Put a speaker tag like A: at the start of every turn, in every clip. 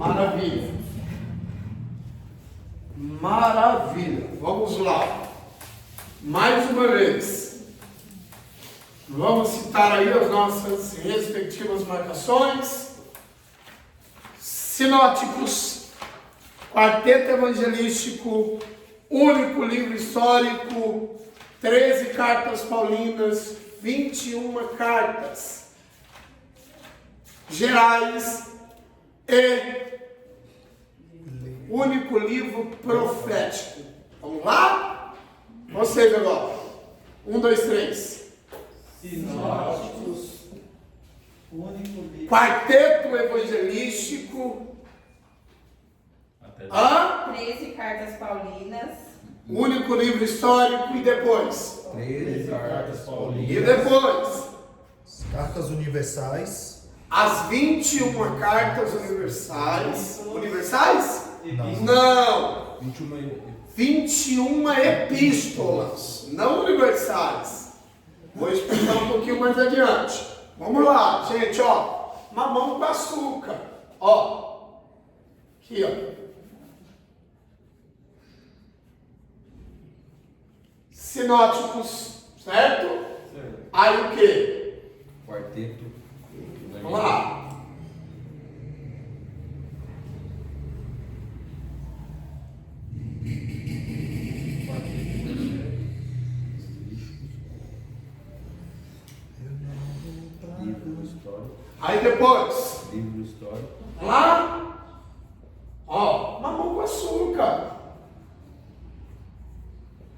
A: Maravilha. Maravilha. Vamos lá. Mais uma vez. Vamos citar aí as nossas respectivas marcações. Sinóticos, quarteto evangelístico, único livro histórico, 13 cartas paulinas, 21 cartas gerais e único livro profético. Vamos lá? Vocês agora. 1, 2, 3.
B: Sinóticos, único livro.
A: Quarteto evangelístico.
C: 13 cartas paulinas.
A: Único livro histórico e depois.
B: 13 cartas paulinas.
A: E depois.
D: As cartas universais.
A: As 21 cartas universais. Universais?
D: Não.
A: Não.
B: 21
A: 21 epístolas. Não universais. Vou explicar um pouquinho mais adiante. Vamos lá, gente, ó. Mamão com açúcar. Ó. Aqui, ó. Sinóticos, certo? Aí o quê?
B: quarteto.
A: Vamos lá.
B: Livro histórico.
A: Aí depois.
B: Livro histórico.
A: Lá. Ó, mamão com açúcar.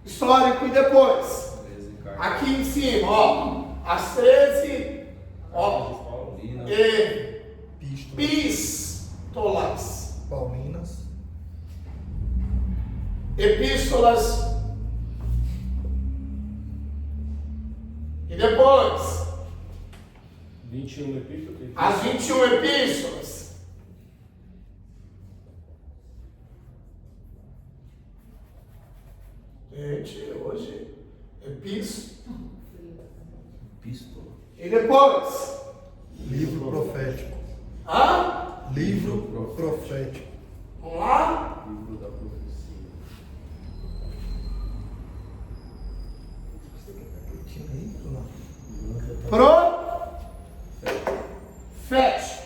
A: Histórico e depois.
B: 13 cartas.
A: Aqui em cima, ó. As 13. Ó.
B: paulinas.
A: Epístolas.
D: Paulinas.
A: Epístolas. E depois.
E: 21 epístolas.
A: As 21 epístolas. Gente, hoje. Epístola.
B: Epístola.
A: E depois.
D: Livro profético.
A: Hã?
D: Livro profético.
A: Vamos lá?
B: Livro da profecia.
D: Tinha aí ou não?
A: Profético.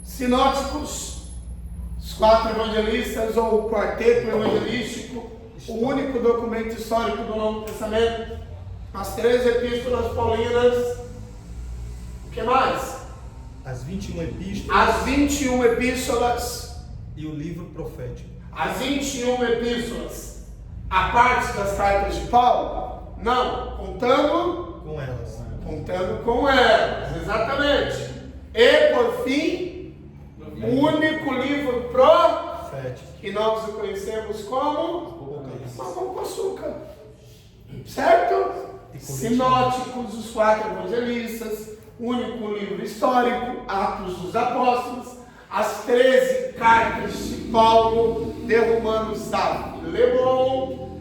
A: Sinóticos. Os 4 evangelistas ou o quarteto evangelístico. O único documento histórico do Novo Testamento. As 13 epístolas paulinas. O que mais?
D: As 21 epístolas
A: As 21 epístolas.
D: e o livro profético.
A: As 21 epístolas. A parte das cartas de Paulo? Não. Contando
D: Com elas.
A: com elas. Exatamente. E por fim, o único livro
D: Profético.
A: que nós o conhecemos como
D: Apocalipse.
A: mamão com açúcar. Certo?
D: E
A: Sinóticos, os 4 evangelistas, único livro histórico, Atos dos Apóstolos, as 13 cartas de Paulo, de Romanos a Leblon,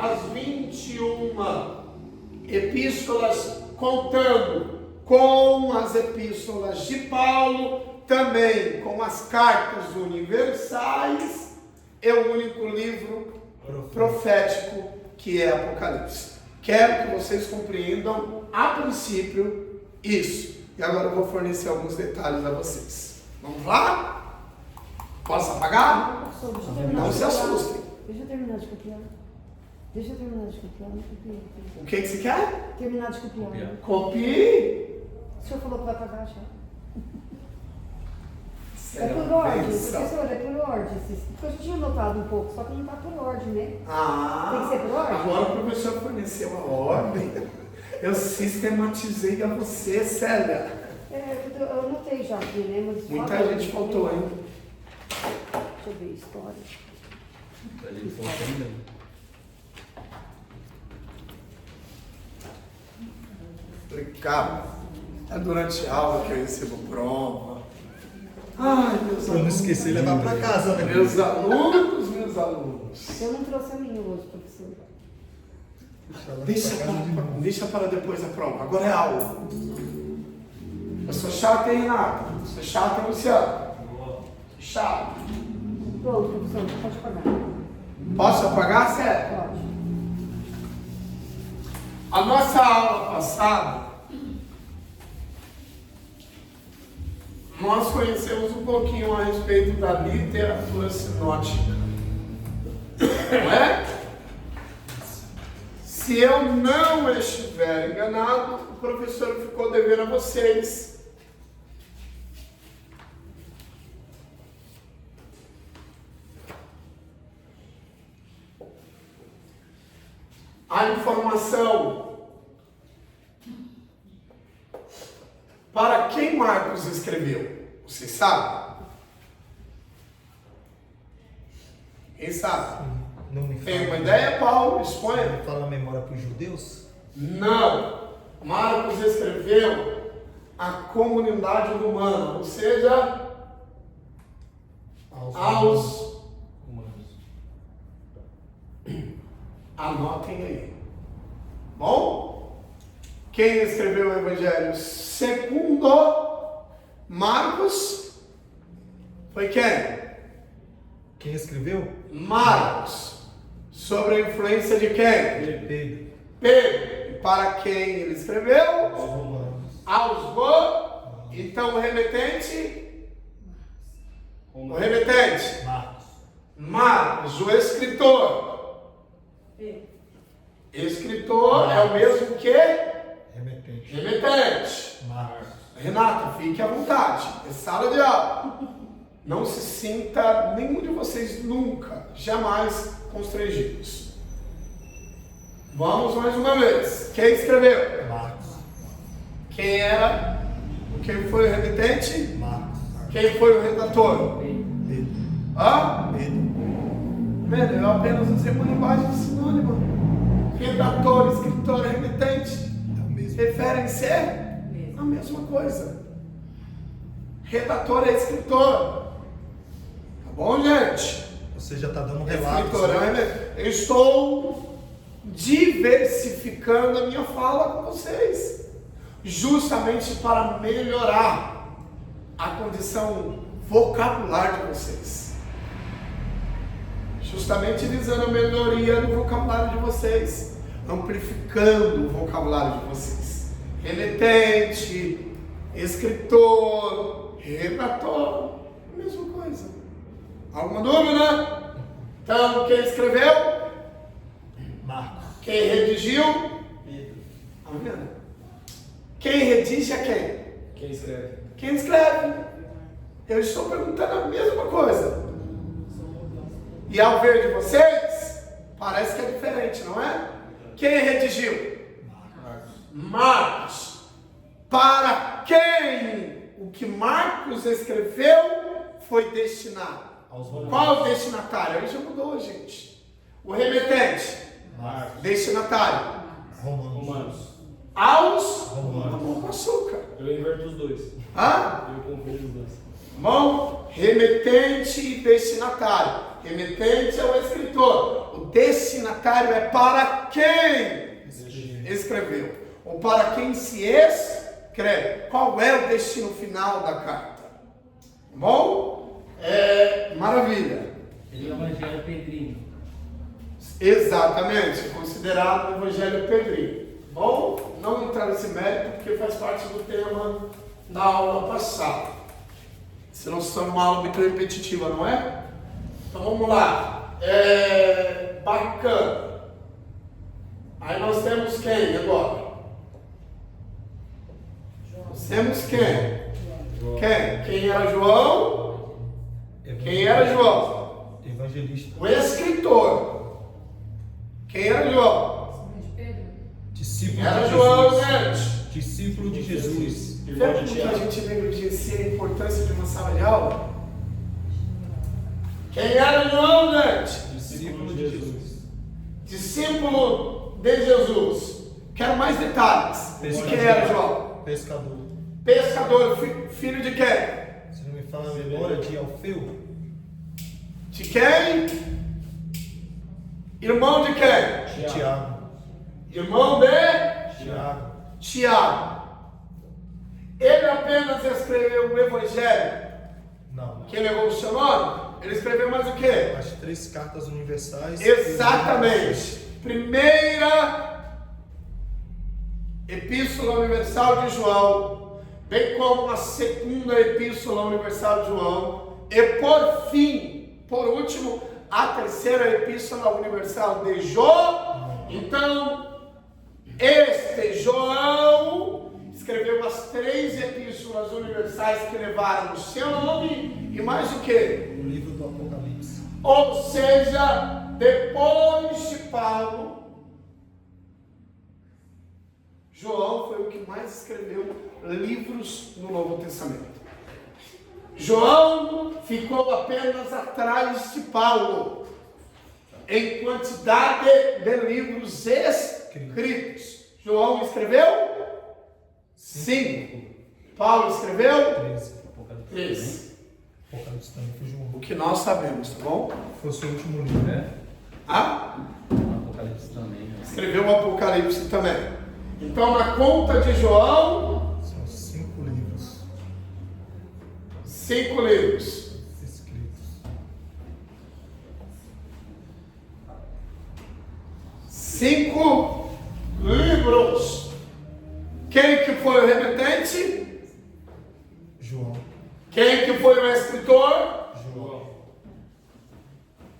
A: as 21 epístolas, contando com as epístolas de Paulo, também com as cartas universais, e o único livro profético que é Apocalipse. Quero que vocês compreendam a princípio isso. E agora eu vou fornecer alguns detalhes a vocês. Vamos lá? Posso apagar? Não se assustem.
F: Deixa eu terminar de copiar. Deixa eu terminar de copiar. Não copiei.
A: O que você quer?
F: Terminar de copiar.
B: Copiar.
A: Copie.
F: O senhor falou que vai pagar já. É
A: Será
F: por ordem,
A: bênção.
F: professor, é por ordem. Porque eu já tinha notado um pouco, só que não está por ordem, né? Tem que ser por ordem?
A: Agora o professor forneceu a ordem. Eu sistematizei a você, Célia.
F: Eu anotei já aqui, né? Mas
A: Muita gente faltou ainda.
F: Deixa eu ver, história.
B: A gente falta ainda.
A: Cara, é durante a aula que eu recebo prova. Ai, meus
D: Pra não
A: alunos.
D: esquecer levar pra casa, né?
A: Meus alunos.
F: Eu não trouxe a minha hoje, professor.
A: Deixa para depois a prova. Agora é aula. Eu sou chata, hein, Renato? Sou chata, Luciano. Chato.
F: Pronto, professor, pode pagar.
A: Posso apagar, sério?
F: Pode.
A: A nossa aula passada, nós conhecemos um pouquinho a respeito da literatura sinótica. Não é? Se eu não estiver enganado, o professor ficou devendo a vocês a informação para quem Marcos escreveu. Vocês sabem? Quem sabe?
D: Não me
A: Tem uma
D: fala.
A: ideia, Paulo? Exponha.
D: Fala a memória para os judeus?
A: Não. Marcos escreveu a comunidade humana, ou seja, aos...
B: Humanos.
A: Anotem aí. Bom? Quem escreveu o Evangelho segundo Marcos foi quem?
D: Quem escreveu?
A: Marcos. Sobre a influência de quem?
D: Pedro.
A: Pedro. E para quem ele escreveu?
D: Aos romanos.
A: Aos romanos. Então o remetente? O remetente?
D: Marcos.
A: Marcos. O escritor? Escritor é o mesmo que?
D: Remetente.
A: Remetente.
D: Marcos.
A: Renata, fique à vontade. É sala de aula. Não se sinta, nenhum de vocês nunca, jamais constrangidos. Vamos mais uma vez. Quem escreveu?
D: Marcos.
A: Quem era? Quem foi o remetente?
D: Marcos.
A: Quem foi o redator?
D: Pedro.
A: Hã?
D: Pedro.
A: Velho, eu apenas usei uma linguagem sinônima. Redator, escritor, remetente.
D: É o mesmo.
A: Referem-se a mesma coisa. Redator é escritor. Tá bom, gente?
D: Você já está dando um relato.
A: Escritor é remetente. Eu estou diversificando a minha fala com vocês, justamente para melhorar a condição vocabular de vocês. Justamente visando a melhoria do vocabulário de vocês, amplificando o vocabulário de vocês. Remetente, escritor, redator, mesma coisa. Alguma dúvida? Então, quem escreveu?
D: Marcos.
A: Quem redigiu?
D: Pedro.
A: Tá vendo? Quem redige é quem?
E: Quem escreve?
A: Quem escreve? Eu estou perguntando a mesma coisa. E ao ver de vocês, parece que é diferente, não é? Quem redigiu? Marcos. Para quem o que Marcos escreveu foi destinado?
D: Aos romanos.
A: Qual o destinatário? Aí já mudou, gente. O remetente,
D: Marcos.
A: destinatário.
D: Romanos.
E: Romanos.
A: Aos
D: Romanos.
A: amor com açúcar.
E: Eu inverto os dois.
A: Hã?
E: Eu confundo os dois.
A: Bom, remetente e destinatário. Remetente é o escritor. O destinatário é para quem escreveu. Ou para quem se escreve. Qual é o destino final da carta? Bom, maravilha.
G: Seria o Evangelho Pedrinho.
A: Exatamente, considerado o Evangelho Pedrinho. Bom, não entrar nesse mérito porque faz parte do tema da aula passada. Senão se torna uma aula muito repetitiva, não é? Então vamos lá. Bacana. Aí nós temos quem agora? Nós temos quem? Quem era João? Quem era João?
D: Evangelista.
A: O escritor. Quem era João?
D: Discípulo
A: Era
D: de
A: João,
D: Jesus.
A: gente.
D: Discípulo de Jesus.
A: Vê como que a gente negligencia a importância de uma sala de aula? Quem era João, gente?
D: Discípulo de Jesus.
A: Discípulo de Jesus. Quero mais detalhes. De quem era João?
D: Pescador.
A: Pescador, filho de quem?
D: Se não me fala a memória de Alfeu.
A: De quem? Irmão de quem?
D: Tiago.
A: Irmão de
D: Tiago.
A: Tiago. Ele apenas escreveu o Evangelho.
D: Não.
A: que levou o seu nome, ele escreveu mais o quê?
D: As 3 cartas universais.
A: Exatamente. Primeira Epístola Universal de João, bem como a segunda Epístola Universal de João, e por fim, por último, a terceira Epístola Universal de João. Então, este João escreveu as 3 epístolas universais que levaram o seu nome e mais o que?
D: O livro do Apocalipse.
A: Ou seja, depois de Paulo, João foi o que mais escreveu livros no Novo Testamento. João ficou apenas atrás de Paulo em quantidade de livros escritos. João escreveu 5. Paulo escreveu 3.
D: Apocalipse também foi João.
A: O que nós sabemos, tá bom?
D: Foi o seu último livro.
B: É?
A: Ah?
B: Apocalipse também. Né?
A: Escreveu o Apocalipse também. Então, na conta de João,
D: São 5 livros
A: 5 livros.
D: escritos.
A: 5 livros. Quem que foi o remetente?
D: João.
A: Quem que foi o escritor?
D: João.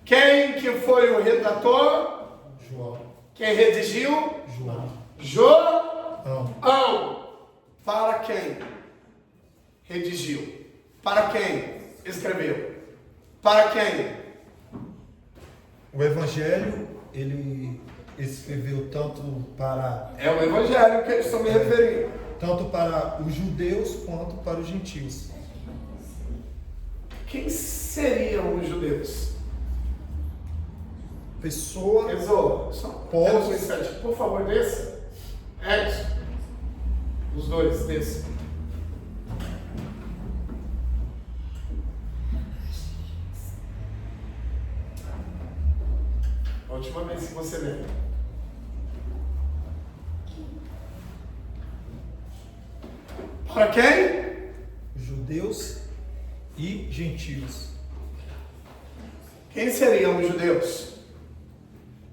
A: Quem que foi o redator?
D: João.
A: Quem redigiu?
D: João.
A: João. Para quem redigiu? Para quem escreveu? Para quem?
D: O Evangelho, ele escreveu tanto para
A: É o Evangelho que eu estou me referindo.
D: os judeus quanto para os gentios.
A: Quem seriam os judeus?
D: Pessoa,
A: Exô,
D: povos.
A: por favor, desça. Edson, os dois, desça. A última vez que você lembra. Para quem?
D: judeus e gentios.
A: Quem seriam os judeus?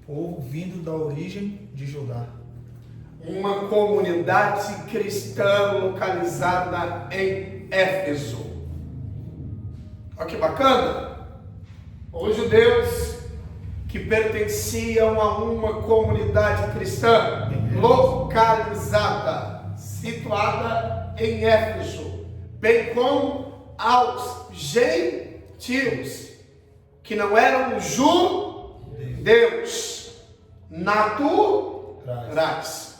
D: Povo vindo da origem de Judá.
A: Uma comunidade cristã localizada em Éfeso. Olha que bacana! Os judeus que pertenciam a uma comunidade cristã localizada, situada em Éfeso, bem como aos gentios, que não eram judeus naturais.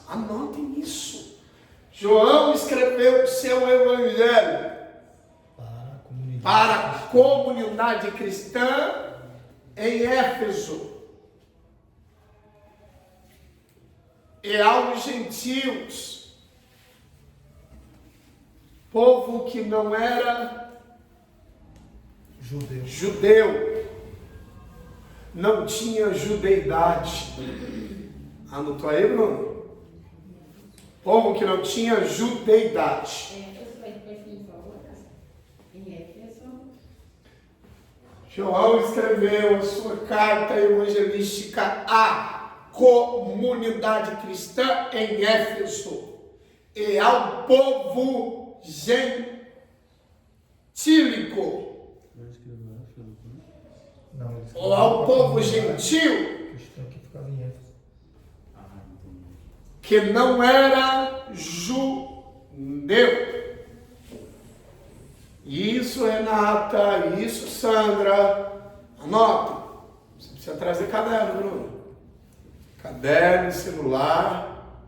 A: Anotem isso. João escreveu o seu evangelho para a comunidade cristã em Éfeso e aos gentios, povo que não era judeu, não tinha judeidade. Anotou aí, Bruno? Povo que não tinha judeidade. João escreveu a sua carta evangelística à comunidade cristã em Éfeso e ao povo gentílico, ou ao povo gentil, que não era judeu. Isso, Renata, isso, Sandra, anota. Você precisa trazer caderno, Bruno. Caderno, celular.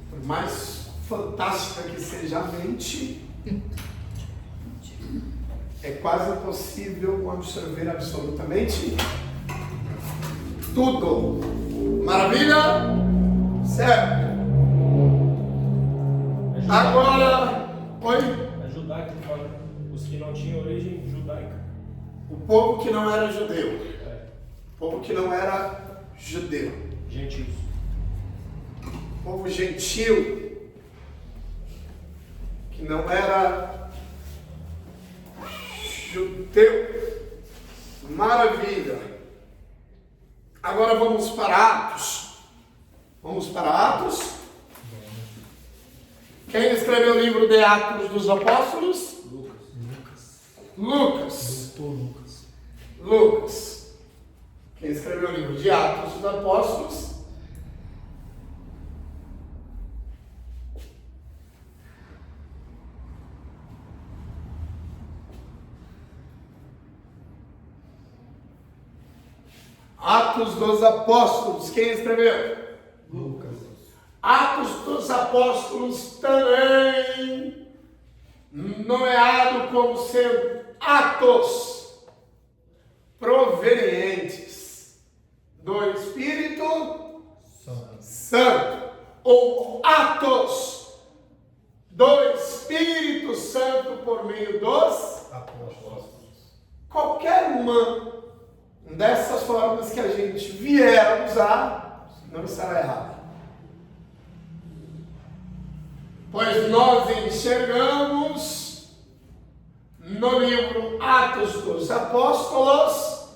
A: Por mais fantástica que seja a mente, é quase impossível absorver absolutamente tudo. Maravilha? Certo. Agora, oi?
E: É judaico que fala, os que não tinham origem judaica.
A: O povo que não era judeu. O povo que não era judeu.
E: Gentios.
A: O povo gentil, que não era judeu. Maravilha. Agora vamos para Atos. Vamos para Atos. Quem escreveu o livro de Atos dos Apóstolos? Lucas.
D: Doutor Lucas.
A: Lucas. Quem escreveu o livro de Atos dos Apóstolos? Atos dos Apóstolos. Quem escreveu?
D: Lucas.
A: Atos dos Apóstolos também nomeado como sendo atos provenientes do Espírito Santo, ou atos do Espírito Santo por meio dos
D: Apóstolos.
A: qualquer uma dessas formas que a gente vier a usar não estará errado. Pois nós enxergamos no livro Atos dos Apóstolos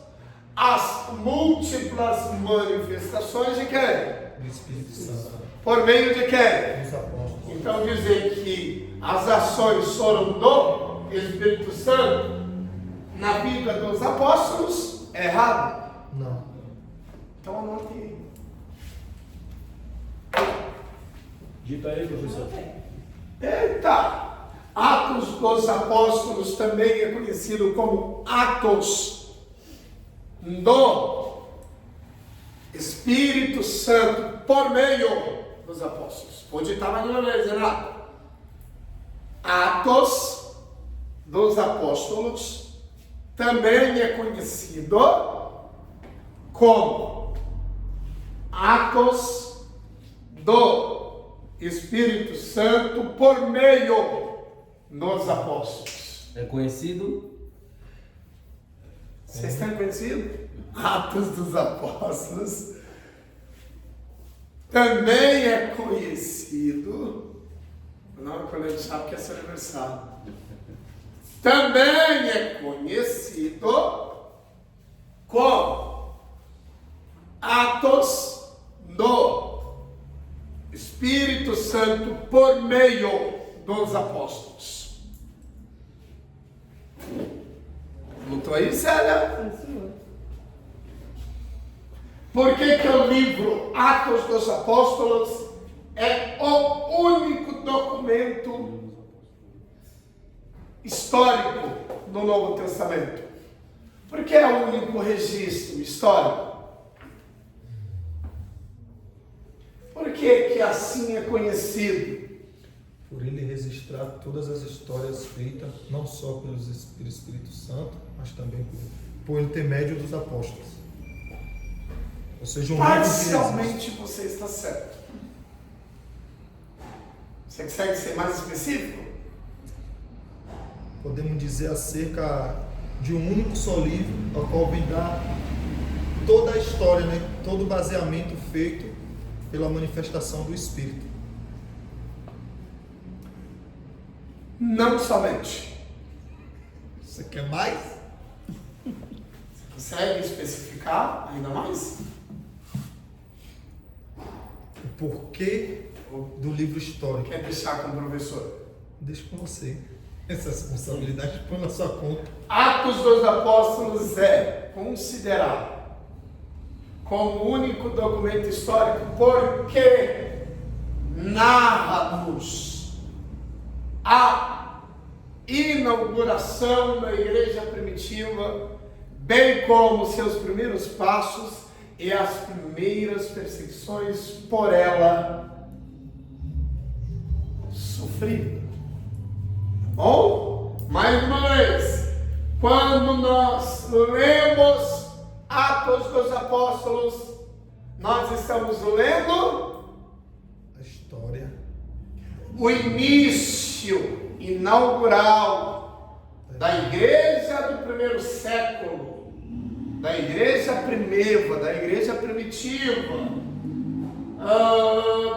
A: as múltiplas manifestações de quem?
D: Do Espírito Santo.
A: Por meio de quem?
D: Dos apóstolos.
A: Então dizer que as ações foram do Espírito Santo na vida dos apóstolos é errado.
D: Não.
A: Então anote aí.
E: Dita aí, professor.
A: Eita! Atos dos Apóstolos também é conhecido como Atos do Espírito Santo por meio dos apóstolos. Vou ditar mais uma vez, Renato. Atos dos Apóstolos também é conhecido como Atos do Espírito Santo por meio dos apóstolos.
B: É conhecido?
A: Vocês estão conhecidos? Atos dos Apóstolos também é conhecido. Não, quando a gente sabe que é seu aniversário. Também é conhecido como Atos do Espírito Santo por meio dos apóstolos. Notou aí, Célia?
F: Sim, senhor.
A: Por que que o livro Atos dos Apóstolos é o único documento histórico do Novo Testamento? Porque é o único registro histórico. Por que assim é conhecido?
D: Por ele registrar todas as histórias feitas, não só pelo Espírito Santo, mas também por intermédio dos apóstolos. Ou seja, um livro que
A: Parcialmente você está certo. Você consegue ser mais específico?
D: podemos dizer acerca de um único só livro, ao qual vem dar toda a história, né? Todo o baseamento feito pela manifestação do Espírito.
A: Não somente.
D: Você quer mais?
A: Você consegue especificar ainda mais?
D: O porquê do livro histórico?
A: Quer deixar com o professor?
D: Deixa com você. Essa responsabilidade põe na sua conta.
A: Atos dos Apóstolos é considerado como o único documento histórico porque narra-nos a inauguração da igreja primitiva, bem como seus primeiros passos e as primeiras perseguições por ela sofridas. Bom, mais uma vez, quando nós lemos Atos dos Apóstolos, nós estamos lendo
D: A história
A: o início inaugural da igreja do primeiro século, da igreja primeva, da igreja primitiva,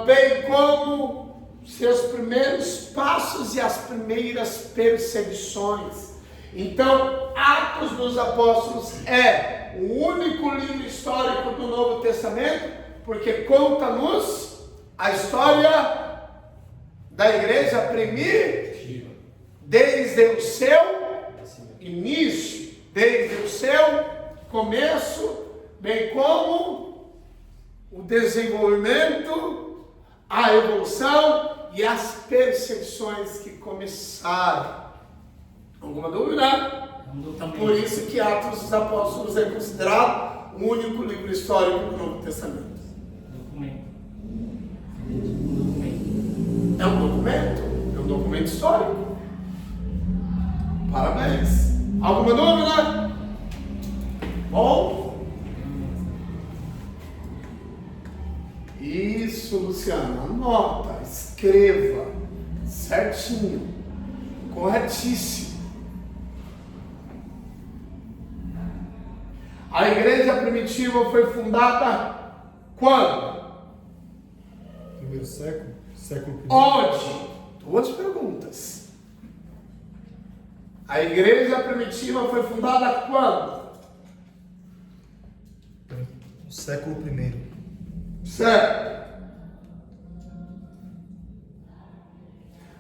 A: bem como seus primeiros passos e as primeiras perseguições. Então, Atos dos Apóstolos é o único livro histórico do Novo Testamento, porque conta-nos a história da igreja primitiva, desde o seu início, desde o seu começo, bem como o desenvolvimento, a evolução e as perseguições que começaram. Alguma dúvida? Por isso que Atos dos Apóstolos é considerado o único livro histórico do Novo Testamento. É um documento? É um documento histórico. Parabéns. Alguma dúvida? Bom? Isso, Luciano. Anota, escreva. Certinho. Corretíssimo. A igreja primitiva foi fundada quando?
D: Primeiro século? Século I.
A: Onde? Duas perguntas. A igreja primitiva foi fundada quando?
D: No século I.
A: Certo.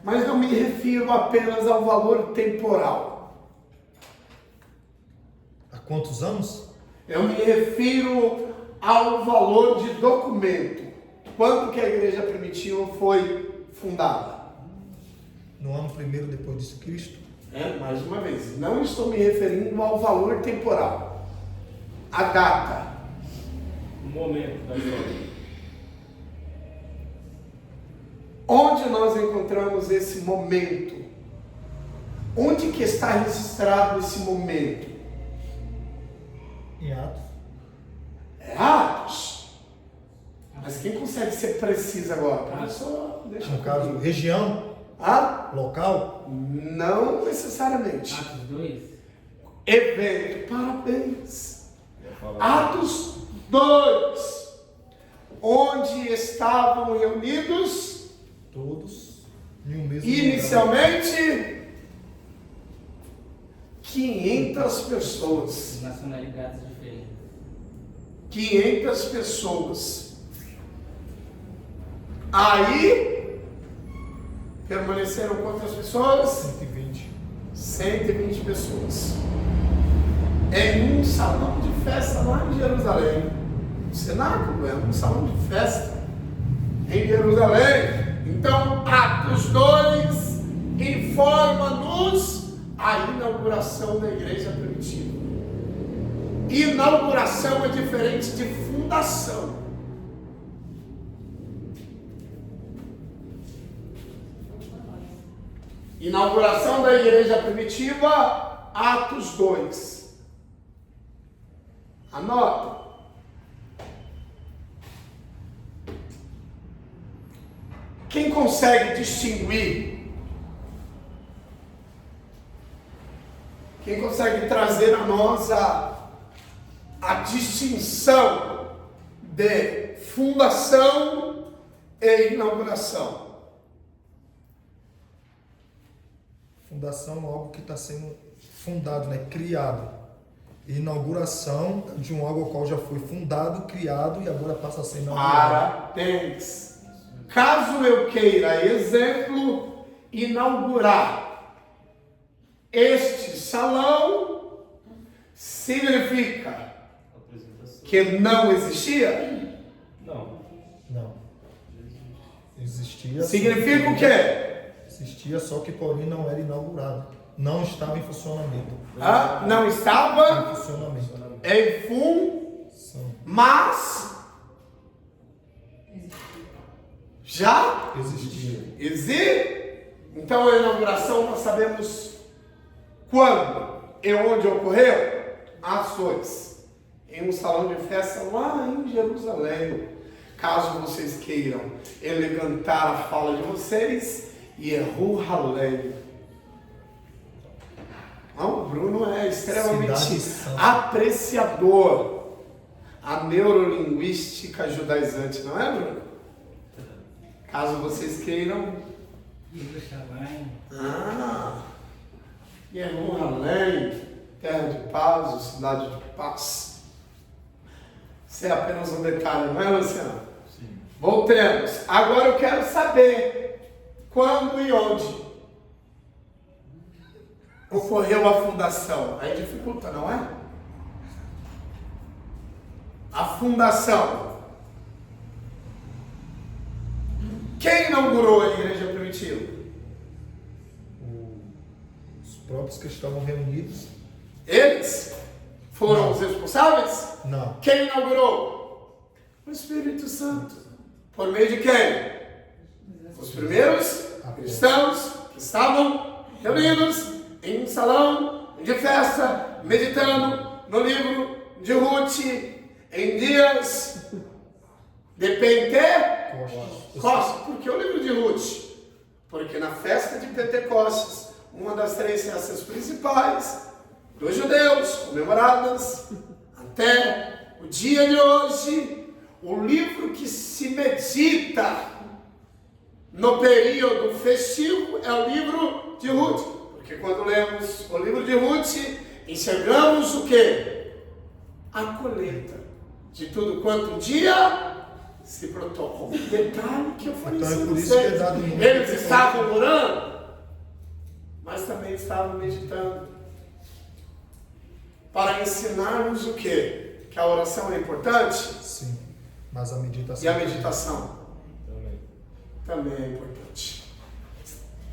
A: Mas não me refiro apenas ao valor temporal.
D: Há quantos anos?
A: Eu me refiro ao valor de documento. Quando que a igreja primitiva foi fundada?
D: No ano 1º depois de Cristo.
A: Mais uma vez, não estou me referindo ao valor temporal. A data.
E: O momento da história.
A: Onde nós encontramos esse momento? Onde que está registrado esse momento?
D: Em Atos.
A: É Atos. Mas quem consegue ser preciso agora? Professor, deixa
D: No caso, região, local.
A: Não necessariamente.
G: Atos 2?
A: Evento. Parabéns. Atos 2. Onde estavam reunidos
D: Todos em um mesmo
A: inicialmente 500 pessoas.
G: Nacionalidades diferentes.
A: 500 pessoas. Aí permaneceram quantas pessoas?
D: 120.
A: 120 pessoas. Em um salão de festa lá em Jerusalém. O cenáculo é um salão de festa em Jerusalém. Então, Atos 2 informa-nos a inauguração da igreja primitiva. Inauguração é diferente de fundação. Inauguração da igreja primitiva, Atos 2. Anota. Quem consegue distinguir? Quem consegue trazer a nós a distinção de fundação e inauguração?
D: Fundação é algo que está sendo fundado, né? Criado. E inauguração de um algo ao qual já foi fundado, criado e agora passa a ser inaugurado.
A: Parabéns. Caso eu queira, exemplo, inaugurar este salão, significa que não existia?
E: Não.
D: Não. Existia.
A: Significa o quê?
D: Existia, só que porém não era inaugurado. Não estava em funcionamento.
A: Não estava
D: Em funcionamento.
A: em função, mas já
D: Existia.
A: Então a inauguração nós sabemos quando e onde ocorreu? Atos 2. Em um salão de festa lá em Jerusalém. Caso vocês queiram elegantar a fala de vocês, Jerusalém. O Bruno é extremamente apreciador. A neurolinguística judaizante, não é, Bruno? Caso vocês queiram.
G: Jerusalém.
A: Jerusalém, terra de paz, ou cidade de paz. Isso é apenas um detalhe, não é, Luciano?
B: Sim.
A: Voltemos. Agora eu quero saber quando e onde ocorreu a fundação. Aí dificulta, não é? A fundação. Quem inaugurou a igreja primitiva?
D: Os próprios que estavam reunidos.
A: Eles foram
D: Não.
A: os responsáveis?
D: Não.
A: Quem inaugurou? O Espírito Santo. Por meio de quem? Os primeiros cristãos que estavam reunidos em um salão de festa, meditando no livro de Ruth, em dias de Pentecostes. Por que o livro de Ruth? Porque na festa de Pentecostes, uma das 3 festas principais dos judeus, comemoradas até o dia de hoje, o livro que se medita no período festivo é o livro de Ruth. Porque quando lemos o livro de Ruth, enxergamos o quê? A colheita de tudo quanto um dia se brotou. Um detalhe que eu falei
D: Então é
A: isso
D: por isso
A: vocês.
D: que é dado o nome
A: Eles
D: de
A: estavam orando, mas também estavam meditando. Para ensinarmos o quê? Que a oração é importante?
D: Sim. Mas a meditação.
A: E a meditação
E: Também.
A: também é importante.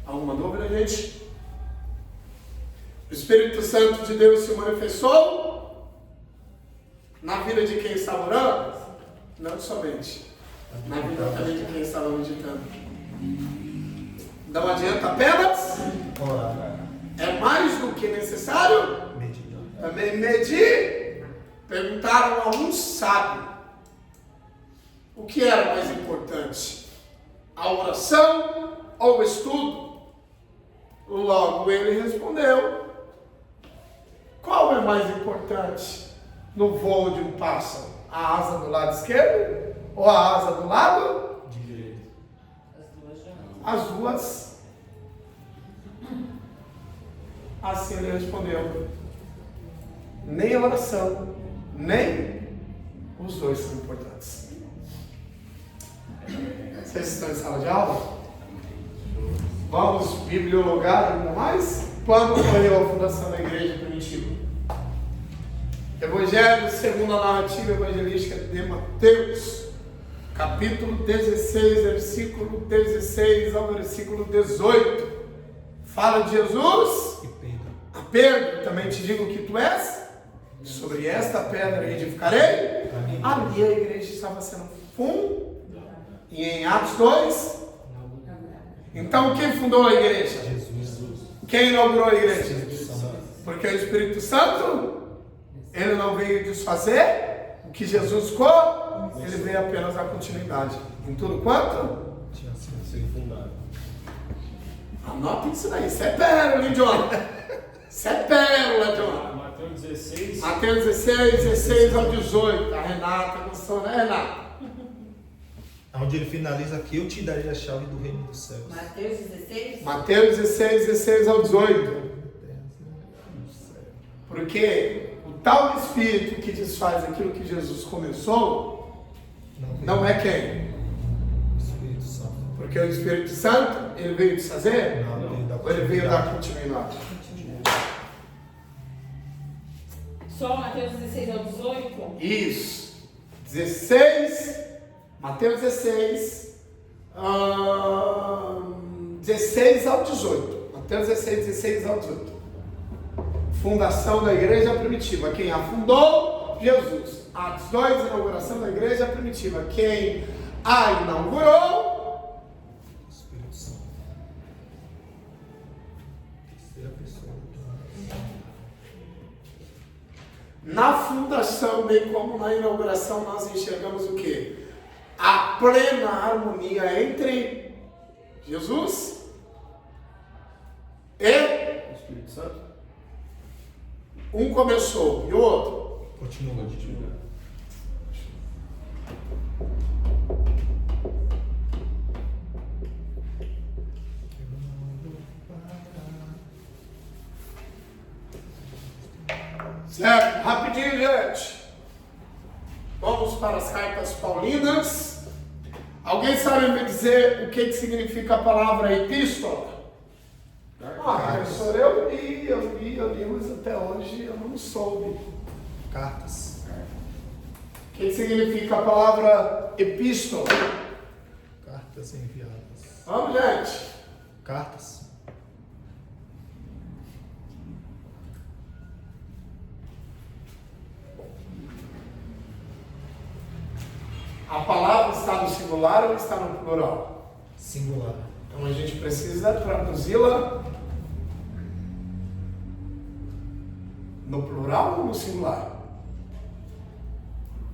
A: Alguma dúvida, gente? O Espírito Santo de Deus se manifestou na vida de quem estava orando? Não somente. Na vida também de quem estava meditando. Não adianta apenas.
D: Orar.
A: É mais do que necessário.
D: Meditar.
A: Também medir. Perguntaram a um sábio o que era mais importante, a oração ou o estudo? Logo ele respondeu: qual é mais importante no voo de um pássaro? A asa do lado esquerdo ou a asa do lado
B: Direito.
C: As duas juntas.
A: As duas. Assim ele respondeu: nem a oração, nem os dois são importantes. Vocês estão em sala de aula? Vamos bibliologar ainda mais? Quando ocorreu a fundação da igreja primitiva? Evangelho segundo a narrativa evangelística de Mateus, capítulo 16, versículo 16 ao versículo 18. Fala de Jesus
D: E Pedro.
A: a Pedro: também te digo que tu és, sobre esta pedra edificarei. Ali a igreja estava sendo fundada. E em Atos 2, então quem fundou a igreja?
D: Jesus.
A: Quem inaugurou a igreja?
D: Espírito Santo.
A: Porque o Espírito Santo, ele não veio desfazer o que Jesus ficou, ele veio apenas dar continuidade em tudo quanto.
D: Tinha sido.
E: Ser fundado.
A: Anotem isso daí, isso é pérola, hein, John? Isso é pérola, John.
E: Mateus 16.
A: Mateus 16, 16 ao 18. A Renata gostou, né, Renata?
D: Onde ele finaliza aqui: eu te darei a chave do reino dos céus.
C: Mateus 16.
A: Mateus 16, 16 ao 18. Porque o tal Espírito que desfaz aquilo que Jesus começou, não é quem?
D: Espírito Santo.
A: Porque o Espírito Santo, ele veio desfazer?
D: Não.
A: Ou ele veio dar continuidade?
C: Só Mateus 16 ao 18?
A: Isso. 16, Mateus 16, 16 ao 18. Mateus 16, 16 ao 18. Fundação da igreja primitiva. Quem a fundou? Jesus. Atos 2, inauguração da igreja primitiva. Quem a inaugurou?
D: Espírito Santo. Terceira pessoa.
A: Na fundação, bem como na inauguração, nós enxergamos o quê? A plena harmonia entre Jesus e
E: O Espírito Santo.
A: um começou e o outro.
D: Continua.
A: Certo? Rapidinho, gente. Vamos para as cartas paulinas. Alguém sabe me dizer o que significa a palavra epístola? Professor, eu li, mas até hoje eu não soube.
D: Cartas.
A: O que significa a palavra epístola?
D: Cartas enviadas.
A: Vamos, gente.
D: Cartas.
A: A palavra está no singular ou está no plural?
D: Singular.
A: Então a gente precisa traduzi-la no plural ou no singular?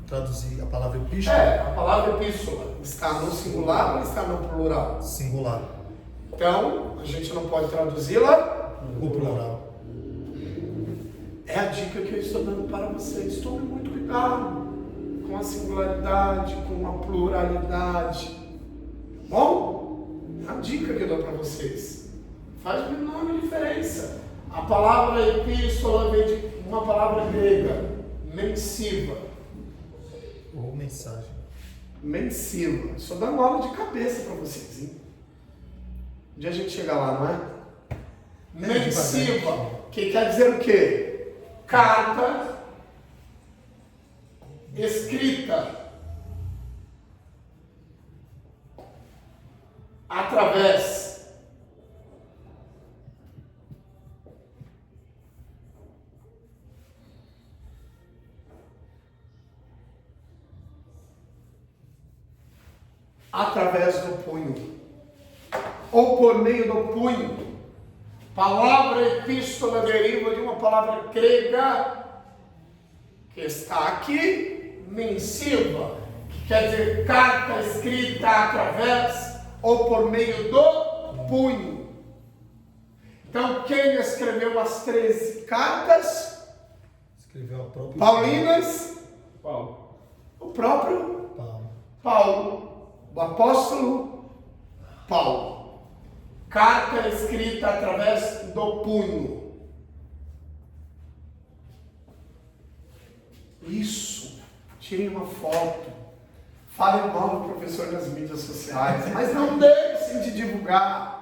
D: Traduzir a palavra epístola.
A: A palavra epístola está no singular ou está no plural?
D: Singular.
A: Então, a gente não pode traduzi-la.
D: O plural.
A: É a dica que eu estou dando para vocês. Tome muito cuidado com a singularidade, com a pluralidade. Bom, é a dica que eu dou para vocês. Faz uma enorme diferença. A palavra epístola vem de uma palavra grega, mensiva.
D: Ou mensagem.
A: Mensiva. Estou dando aula de cabeça para vocês, hein? Um dia a gente chega lá, não é? Mensiva, que quer dizer o quê? Carta escrita através do punho ou por meio do punho. Palavra epístola deriva de uma palavra grega que está aqui, mensiva, que quer dizer carta escrita através ou por meio do punho. Então, quem escreveu as 13 cartas?
D: Escreveu a própria
A: Paulinas?
E: Paulo.
A: O próprio
D: Paulo.
A: o apóstolo Paulo. Carta escrita através do punho. Isso. Tirem uma foto. Falem mal do professor nas mídias sociais, mas não deixem de divulgar.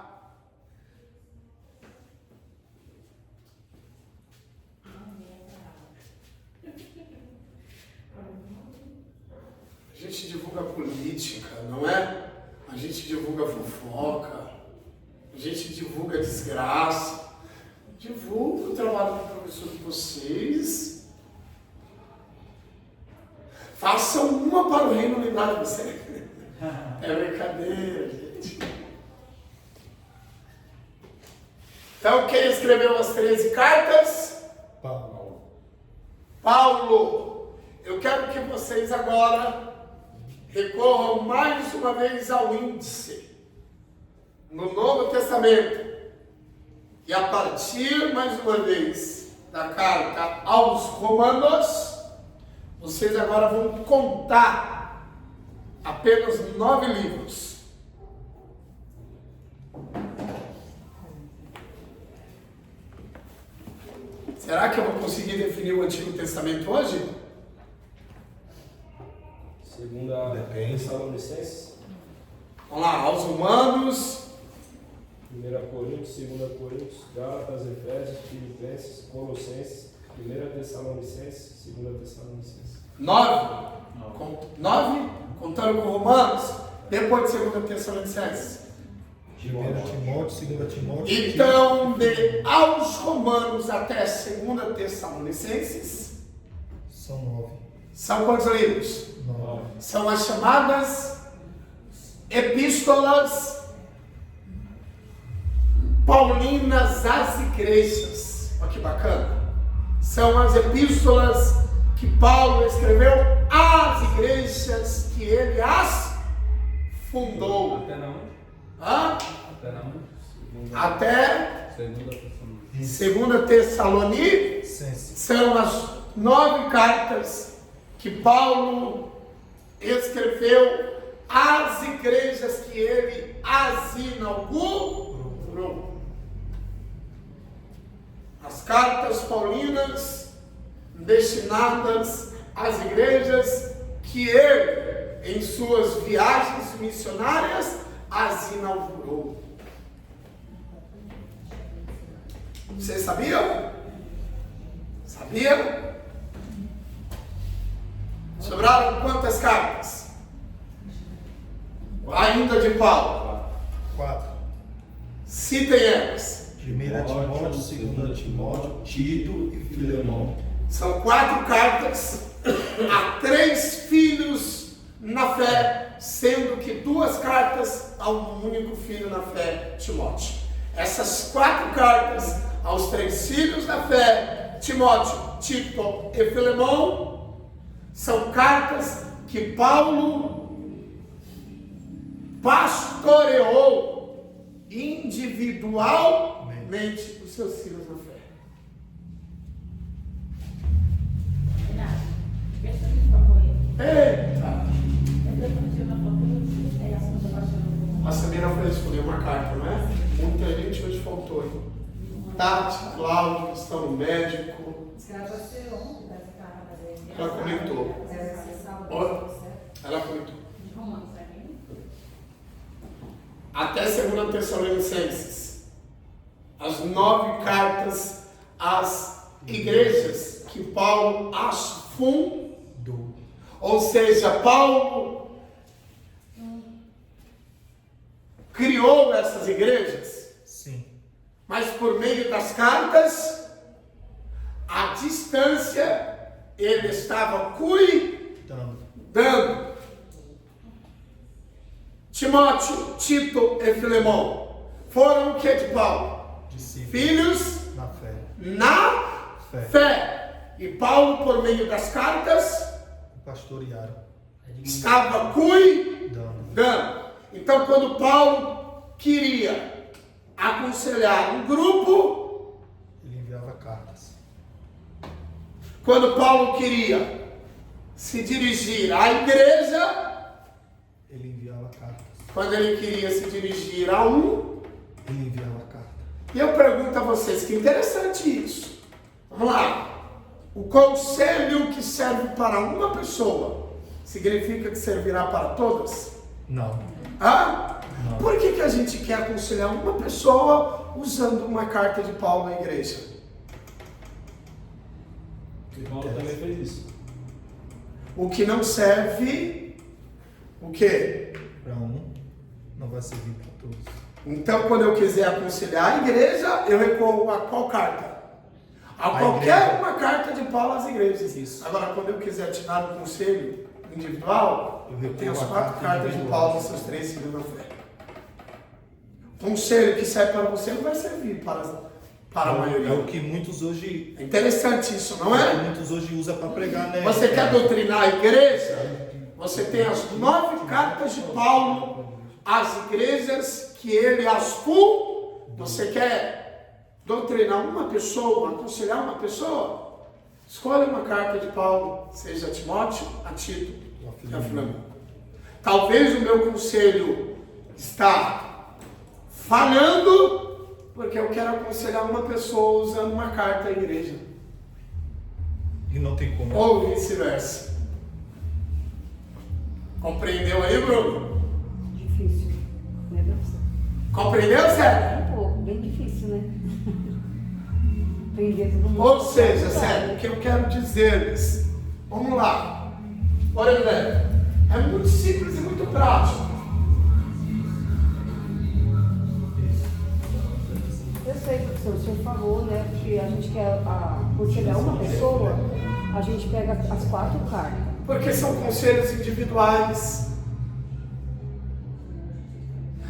A: A gente divulga política, não é? A gente divulga fofoca. A gente divulga desgraça. Divulga o trabalho do professor de vocês. Façam uma para o reino lembrar de você. É brincadeira, gente. Então, quem escreveu as 13 cartas? Paulo. Eu quero que vocês agora recorram mais uma vez ao índice no Novo Testamento. E a partir, mais uma vez, da carta aos Romanos, vocês agora vão contar apenas 9 livros. Será que eu vou conseguir definir o Antigo Testamento hoje?
E: Segunda Tessalonicenses.
A: Vamos lá, aos Romanos,
E: 1 Coríntios, 2 Coríntios, Gálatas, Efésios, Filipenses, Colossenses, 1 Tessalonicenses, 2 Tessalonicenses.
A: 9. 9, contando com Romanos, depois de 2 Tessalonicenses.
D: 1 Timóteo, 2 Timóteo.
A: Então, de aos Romanos até 2 Tessalonicenses,
D: São 9.
A: são quantos livros?
D: 9.
A: São as chamadas epístolas paulinas às igrejas. Olha que bacana. São as epístolas que Paulo escreveu às igrejas que ele as fundou.
B: Até não.
A: Hã?
B: Até não.
A: Até
B: Segunda
A: 2
B: Tessalonicenses.
A: Tessalonicenses. São as 9 cartas que Paulo escreveu às igrejas que ele as inaugurou. As cartas paulinas destinadas às igrejas que ele, em suas viagens missionárias, as inaugurou. Vocês sabiam? Sabiam? Sobraram quantas cartas? Ainda de Paulo.
D: 4.
A: Citem elas.
D: 1 Timóteo, 2 Timóteo, Tito e Filemão.
A: São 4 cartas a 3 filhos na fé, sendo que 2 cartas a um único filho na fé, Timóteo. Essas 4 cartas aos 3 filhos na fé, Timóteo, Tito e Filemão, são cartas que Paulo pastoreou individualmente os seus filhos na fé. Eita! A Samira foi escolher uma carta, não é? Muita gente hoje faltou, hein? Tati, Cláudio, que estão no médico. Ela comentou. Ela comentou. Até 2 Tessalonicenses, as 9 cartas às igrejas que Paulo as fundou. Ou seja, Paulo criou essas igrejas.
D: Sim.
A: Mas por meio das cartas, à distância, ele estava cuidando. Timóteo, Tito e Filemão foram o que de Paulo?
D: Discípulos.
A: Filhos
D: Na
A: fé. E Paulo, por meio das cartas,
D: pastorearam.
A: estava cuidando. Então, quando Paulo queria aconselhar um grupo,
D: Ele enviava cartas.
A: quando Paulo queria se dirigir à igreja,
D: Ele enviava cartas.
A: quando ele queria se dirigir a um,
D: Ele enviava cartas.
A: e eu pergunto a vocês, que interessante isso. Vamos lá. O conselho que serve para uma pessoa, significa que servirá para todas?
D: Não.
A: Ah?
D: Não.
A: Por que a gente quer aconselhar uma pessoa usando uma carta de Paulo na igreja?
E: O Paulo também fez isso.
A: O que não serve, o quê?
D: Para um, não vai servir para todos.
A: Então, quando eu quiser aconselhar a igreja, eu recorro a qual carta? A qualquer
D: igreja.
A: uma carta de Paulo às igrejas.
D: Isso.
A: Agora, quando eu quiser tirar um conselho individual,
D: Eu
A: eu tenho as
D: recorro
A: 4
D: à carta
A: cartas de
D: individual.
A: Paulo e seus 3 filhos na fé. Conselho que serve para você não vai servir para a maioria.
D: É o que muitos hoje.
A: É interessante isso, não
D: É o
A: é?
D: que muitos hoje usam para pregar, né?
A: Você quer doutrinar a igreja? Você tem as 9 cartas de Paulo às igrejas que ele as fundou. Você quer doutrinar uma pessoa, aconselhar uma pessoa? Escolha uma carta de Paulo, seja a Timóteo, a Tito e a Filemão. Talvez o meu conselho está falhando porque eu quero aconselhar uma pessoa usando uma carta à igreja.
D: E não tem como.
A: Ou vice-versa. Compreendeu aí, Bruno?
F: Difícil, né, professor?
A: Compreendeu, Sérgio?
F: Um pouco, bem difícil, né? Prender todo mundo.
A: Ou seja, Sérgio, o que eu quero dizer-lhes, vamos lá. Por exemplo, é muito simples e muito prático.
F: Eu sei, professor, o senhor falou, né, que a gente quer aconselhar uma pessoa, a gente pega as 4 cartas.
A: Porque são conselhos individuais.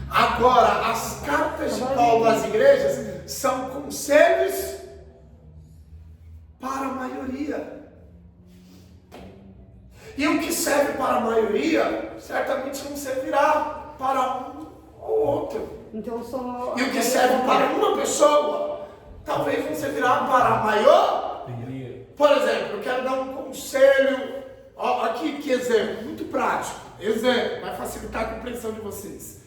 A: Agora, as cartas de Paulo às igrejas são conselhos para a maioria. E o que serve para a maioria, certamente não servirá para um ou outro.
F: Então, só...
A: E o que serve para uma pessoa, talvez não servirá para a maior. Por exemplo, eu quero dar um conselho. Ó, aqui, que exemplo, muito prático. Exemplo, vai facilitar a compreensão de vocês.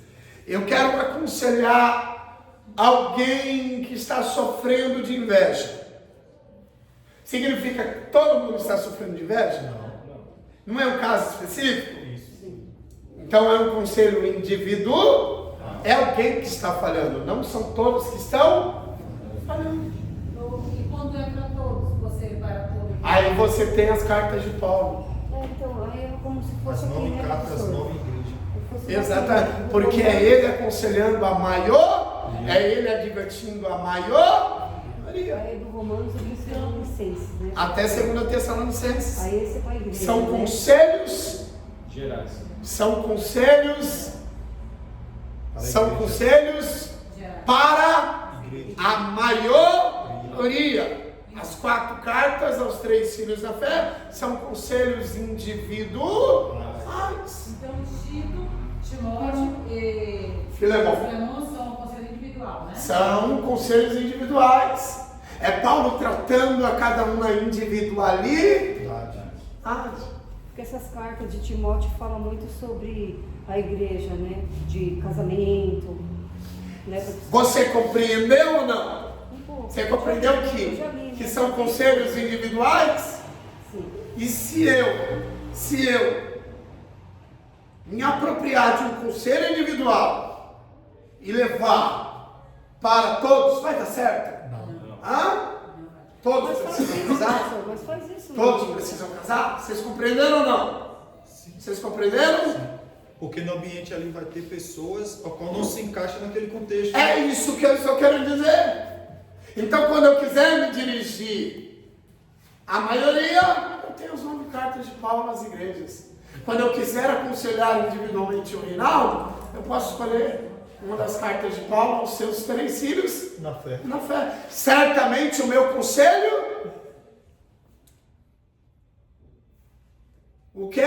A: Eu quero aconselhar alguém que está sofrendo de inveja. Significa que todo mundo está sofrendo de inveja?
D: Não.
A: Não é um caso específico?
D: Isso.
A: Então é um conselho individual, é alguém que está falhando, não são todos que estão falhando.
H: E quando é para todos, você para todos.
A: Aí você tem as cartas de Paulo.
F: Então, aí é como se fosse
D: As
F: aqui,
D: 9
F: né,
D: cartas, as
F: professor?
D: 9 igrejas.
A: Exatamente, porque é ele aconselhando a maior, é ele advertindo a maior.
F: Aí do Romanos e do Tessalonicenses, né?
A: Até 2 Tessalonicenses.
F: Aí esse é para a igreja.
A: São
F: né?
A: conselhos,
E: Gerais.
A: são conselhos,
D: Para a
A: são
D: igreja.
A: conselhos para
D: Igreja.
A: a maioria. As 4 cartas aos 3 filhos da fé são conselhos individuais.
H: Então, Tito, Timóteo e
A: Filemão.
H: Filemão são um conselho individual, né?
A: São conselhos individuais. É Paulo tratando a cada um na individualidade.
F: Porque essas cartas de Timóteo falam muito sobre a igreja, né? De casamento, né?
A: Você compreendeu ou não?
F: Um pouco.
A: Você compreendeu
F: Eu já li,
A: que
F: né?
A: são conselhos individuais?
F: Sim.
A: E se eu me apropriar de um conselho individual e levar para todos, vai dar certo?
D: Não.
A: Hã? Todos
F: Mas faz
A: precisam
F: isso,
A: casar?
F: professor, mas faz isso.
A: Todos
F: né?
A: precisam casar? Vocês compreenderam ou não? Vocês compreenderam?
D: Porque no ambiente ali vai ter pessoas a qual não se encaixa naquele contexto.
A: É isso que eu só quero dizer. Então, quando eu quiser me dirigir à maioria, eu tenho as 9 cartas de Paulo nas igrejas. Quando eu quiser aconselhar individualmente o Reinaldo, eu posso escolher uma das cartas de Paulo aos seus 3 filhos
D: Na fé.
A: na fé. Certamente o meu conselho, o que?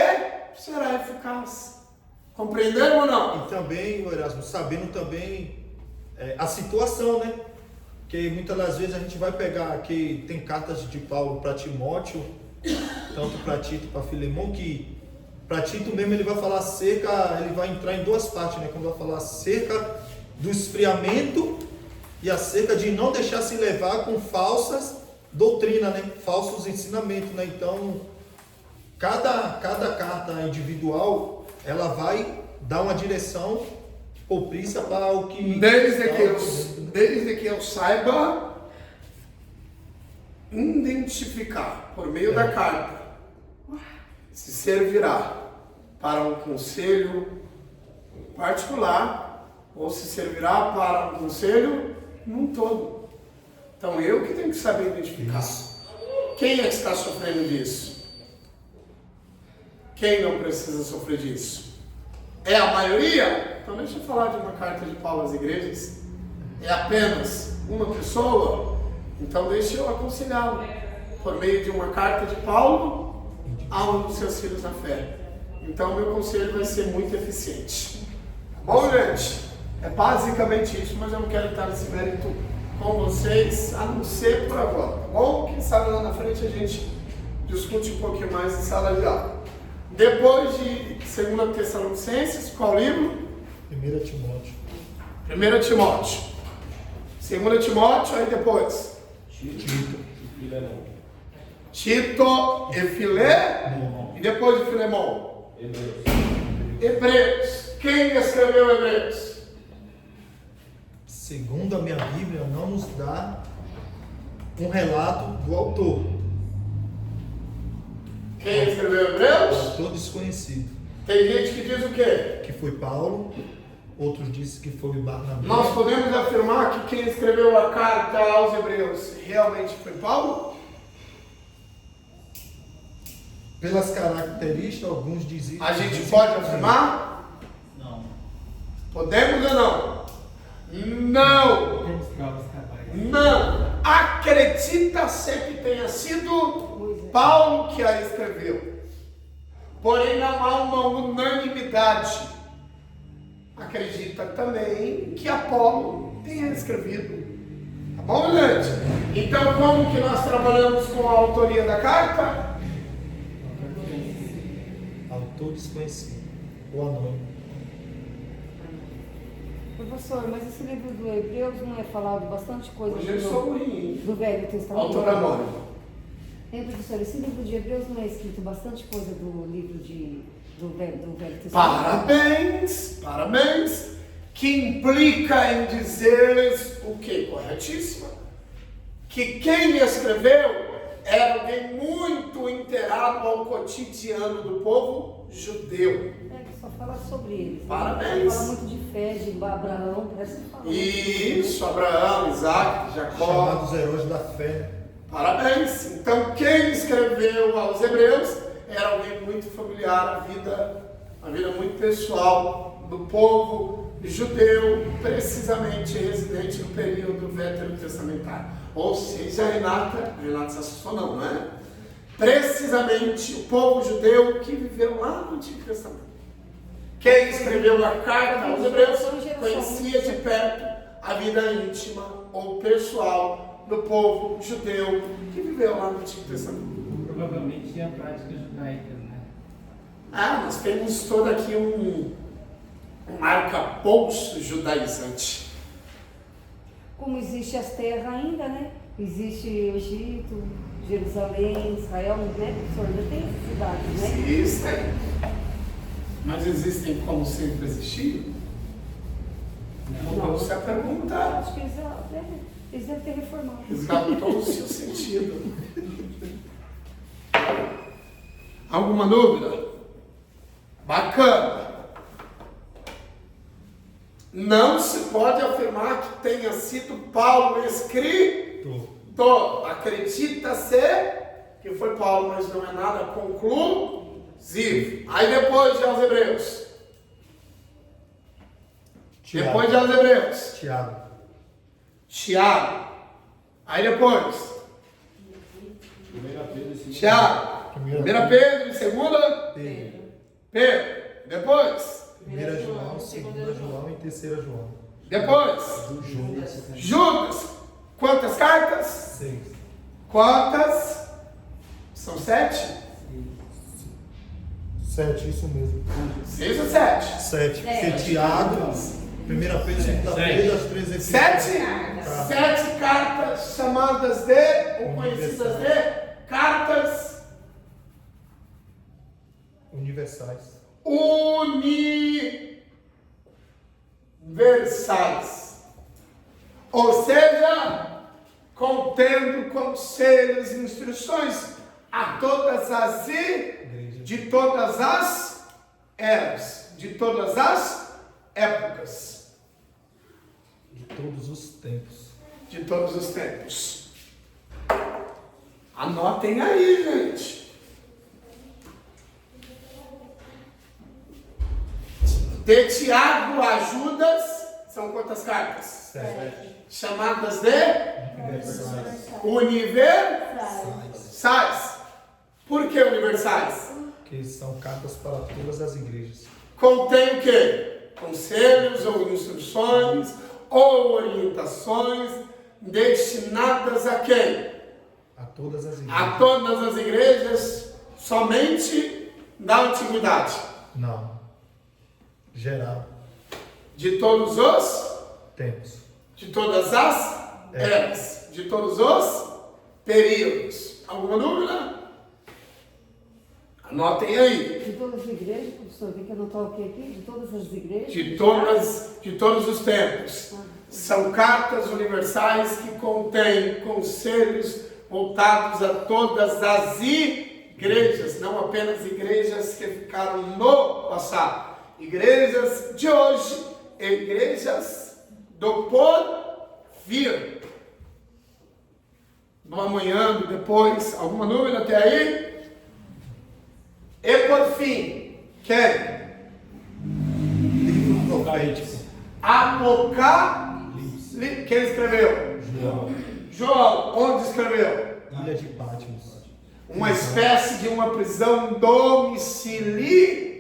A: Será eficaz. Compreenderam ou não?
D: E também, o Erasmo, sabendo também a situação, né? Porque muitas das vezes a gente vai pegar aqui, tem cartas de Paulo para Timóteo, tanto para Tito e para Filemão, que para Tito mesmo ele vai falar acerca, ele vai entrar em 2 partes, né? Quando vai falar acerca do esfriamento e acerca de não deixar se levar com falsas doutrinas, né? Falsos ensinamentos, né? Então, cada carta individual, ela vai dar uma direção propícia para o que...
A: Desde que eu saiba identificar por meio da carta se servirá para um conselho particular ou se servirá para um conselho num todo. Então eu que tenho que saber identificar. Quem é que está sofrendo disso? Quem não precisa sofrer disso? É a maioria? Então deixa eu falar de uma carta de Paulo às igrejas. É apenas uma pessoa? Então deixa eu aconselhá-lo por meio de uma carta de Paulo a um dos seus filhos na fé. Então meu conselho vai ser muito eficiente. Tá bom, gente? É basicamente isso, mas eu não quero entrar nesse mérito com vocês, a não ser por agora. Tá bom? Quem sabe lá na frente a gente discute um pouquinho mais em sala de aula. Depois de 2 Tessalonicenses, qual livro?
D: 1 Timóteo.
A: 1 Timóteo. 2 Timóteo, aí depois
E: Tito e Filemão.
A: Tito e Filé, e depois de Filemão
E: Hebreus.
A: Hebreus. Quem escreveu Hebreus?
D: Segundo a minha Bíblia, não nos dá um relato do autor.
A: Quem escreveu Hebreus?
D: Autor desconhecido.
A: Tem gente que diz o quê?
D: Que foi Paulo, outros dizem que foi Barnabé.
A: Nós podemos afirmar que quem escreveu a carta aos Hebreus realmente foi Paulo?
D: Pelas características, alguns dizem.
A: A gente pode afirmar?
G: Não.
A: Podemos ou não? Não!
G: Temos provas cabais.
A: Não! Acredita-se que tenha sido Paulo que a escreveu. Porém, não há uma unanimidade. Acredita também que Apolo tenha escrevido. Tá bom, gente? Então, como que nós trabalhamos com a autoria da carta?
D: Autor desconhecido. O anônimo.
F: Professor, mas esse livro do Hebreus não é falado bastante coisa
A: Hoje eu sou ruim.
F: do Velho Testamento?
A: Autor anônimo.
F: Hein, professor, esse livro de Hebreus não é escrito bastante coisa do livro do Velho Testamento?
A: Parabéns, parabéns. Que implica em dizer o que? Corretíssima. Que quem escreveu era alguém muito inteirado ao cotidiano do povo judeu.
F: É, que só fala sobre eles.
A: Parabéns.
F: Né? Fala muito de fé, de Abraão, parece que fala.
A: Isso, Abraão, Isaac, Jacó.
D: Chamados heróis da fé.
A: Parabéns. Então quem escreveu aos Hebreus era alguém muito familiar à vida muito pessoal do povo judeu, precisamente residente no período veterotestamentário. Ou seja, Renata se assustou não é? Precisamente o povo judeu que viveu lá no Antigo Testamento. Quem escreveu a carta aos Hebreus conhecia de perto a vida íntima ou pessoal do povo judeu que viveu lá no Antigo Testamento.
G: Provavelmente tinha práticas judaicas, né?
A: Nós temos todo aqui um arcabouço judaizante.
F: Como existe as terras ainda, né? Existe o Egito, Jerusalém, Israel, né, professor? Ainda tem essas cidades, né?
A: Existem. Mas existem como sempre existiu? Não se a perguntar.
F: Acho que eles devem ter reformado.
A: Resgatou-se o sentido. Alguma dúvida? Bacana. Não se pode afirmar que tenha sido Paulo escritor. Acredita-se que foi Paulo, mas não é nada conclusivo. Aí depois de aos Hebreus.
D: Tiago.
A: Depois de aos Hebreus. Tiago. Aí depois.
E: 1 Pedro e 2
A: Tiago. 1 Pedro e 2 Pedro. Depois.
D: 1 João, 2 João e 3 João.
A: Depois. Judas. Quantas cartas?
D: 6.
A: Quantas? São 7?
D: 7, isso mesmo.
A: 6 ou 7?
D: 7. Porque Tiago, 1 Pedro, 2 Pedro, as 3 epístolas.
A: 7 cartas chamadas de, ou conhecidas de, cartas
D: Universais.
A: Universais. Ou seja, contendo conselhos e instruções a todas as de todas as eras, de todas as épocas,
D: De todos os tempos.
A: de todos os tempos. Anotem aí, gente. De Tiago a Judas, são quantas cartas?
D: 7.
A: Chamadas de universais. Por que universais?
D: Que são cartas para todas as igrejas.
A: Contém o quê? Conselhos ou instruções ou orientações destinadas a quem?
D: A todas as igrejas.
A: A todas as igrejas somente da antiguidade.
D: Não. Geral.
A: De todos os,
D: Tempos.
A: de todas as eras, de todos os períodos. Alguma dúvida? Anotem aí.
F: De todas as igrejas, professor, tem que anotar o que aqui? De todas as igrejas?
A: De todos os tempos. São cartas universais que contêm conselhos voltados a todas as igrejas, não apenas igrejas que ficaram no passado. Igrejas de hoje e igrejas do porvir. Do amanhã, do depois. Alguma dúvida até aí? E por fim, quem?
D: Livro profético.
A: Apocalipse. Quem escreveu? João. Onde escreveu?
D: Ilha de Patmos.
A: Uma espécie de uma prisão domiciliar.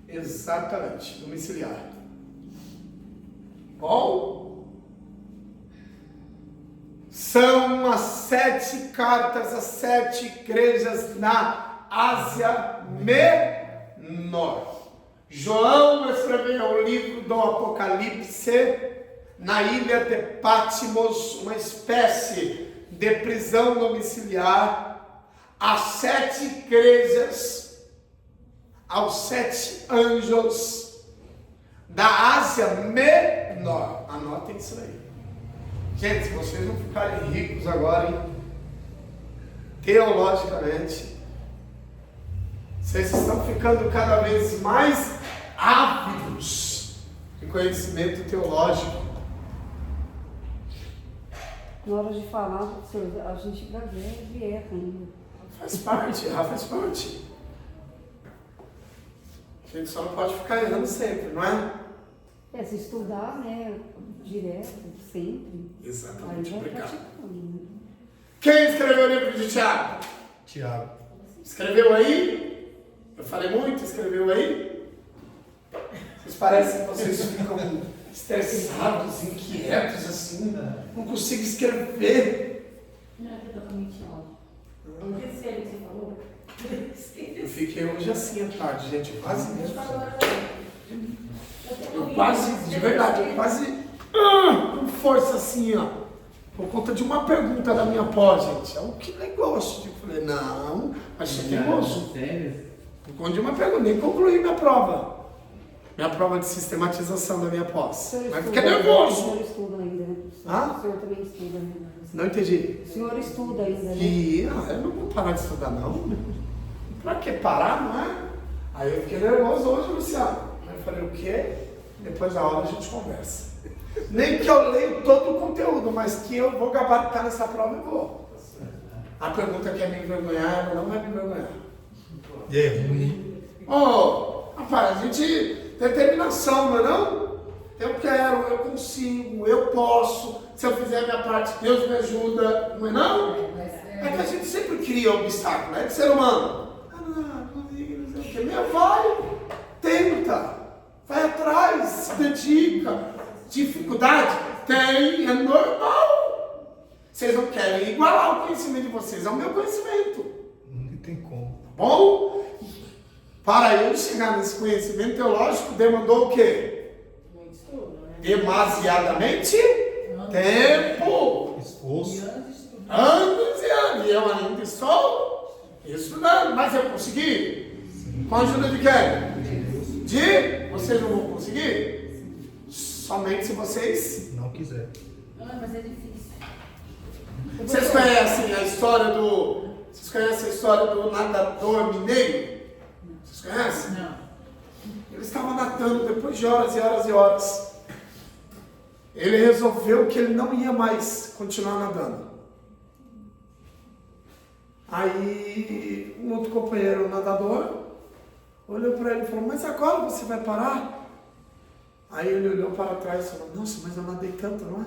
A: Exatamente, domiciliar. Bom, são as 7 cartas às 7 igrejas na Ásia Menor. João escreveu o livro do Apocalipse na ilha de Patmos, uma espécie de prisão domiciliar às 7 igrejas, aos 7 anjos da Ásia Menor. Anotem isso aí. Gente, se vocês não ficarem ricos agora, hein? Teologicamente, vocês estão ficando cada vez mais ávidos de conhecimento teológico.
F: Na hora de falar, professor, a gente gagueja e erra ainda.
A: Faz parte, faz parte. A gente só não pode ficar errando sempre, não é?
F: É, se estudar, né, direto, sempre.
A: Exatamente,
F: Aí vai
A: obrigado.
F: praticando, né?
A: Quem escreveu o livro de Tiago?
D: Tiago.
A: Escreveu aí? Eu falei muito, escreveu aí? Vocês parecem que vocês ficam estressados, inquietos assim, não consigo escrever.
H: Não é totalmente alto. O que você falou?
A: Eu fiquei hoje assim à tarde, gente, quase mesmo. Eu quase, de verdade, eu quase com força assim, ó, por conta de uma pergunta da minha pós, gente. É um que negócio. Eu falei, não, achei teimoso.
G: Sério?
A: Por conta de uma pergunta, nem concluí minha prova. Minha prova de sistematização da minha pós. Mas fiquei
F: O
A: nervoso.
F: senhor estuda ainda, né, professor?
A: Hã?
F: O senhor também estuda ainda.
A: Não entendi.
F: O senhor estuda ainda, né?
A: E eu não vou parar de estudar, não. Pra que parar, não é? Aí eu fiquei nervoso hoje, Luciano. Aí eu falei, o quê? Depois da aula a gente conversa. Nem que eu leio todo o conteúdo, mas que eu vou gabaritar nessa prova, eu vou. A pergunta que é me envergonhar, ela não vai me envergonhar.
D: E é ruim.
A: Rapaz, a gente... Determinação, não é não? Eu quero, eu consigo, eu posso. Se eu fizer a minha parte, Deus me ajuda, não é não? É que a gente sempre cria obstáculo, é de ser humano. Não consigo, não sei o quê. Meu, vai, tenta, vai atrás, se dedica. Dificuldade? Tem, é normal. Vocês não querem igualar o conhecimento de vocês ao meu conhecimento.
D: Não tem como.
A: Tá bom? Para eu chegar nesse conhecimento teológico, demandou o quê?
C: Muito estudo, né?
A: Demasiadamente tempo.
D: Esforço.
A: Anos e anos. E eu ainda estou estudando. Mas eu consegui? Com a ajuda de quem? De? Vocês não vão conseguir? Somente se vocês...
D: Não quiser.
H: Mas é difícil.
A: Vocês conhecem a história do... Vocês conhecem a história do nadador mineiro? Vocês conhecem?
H: Não.
A: Ele estava nadando depois de horas e horas e horas. Ele resolveu que ele não ia mais continuar nadando. Aí um outro companheiro nadador olhou para ele e falou, mas agora você vai parar? Aí ele olhou para trás e falou, nossa, mas eu nadei tanto, não é?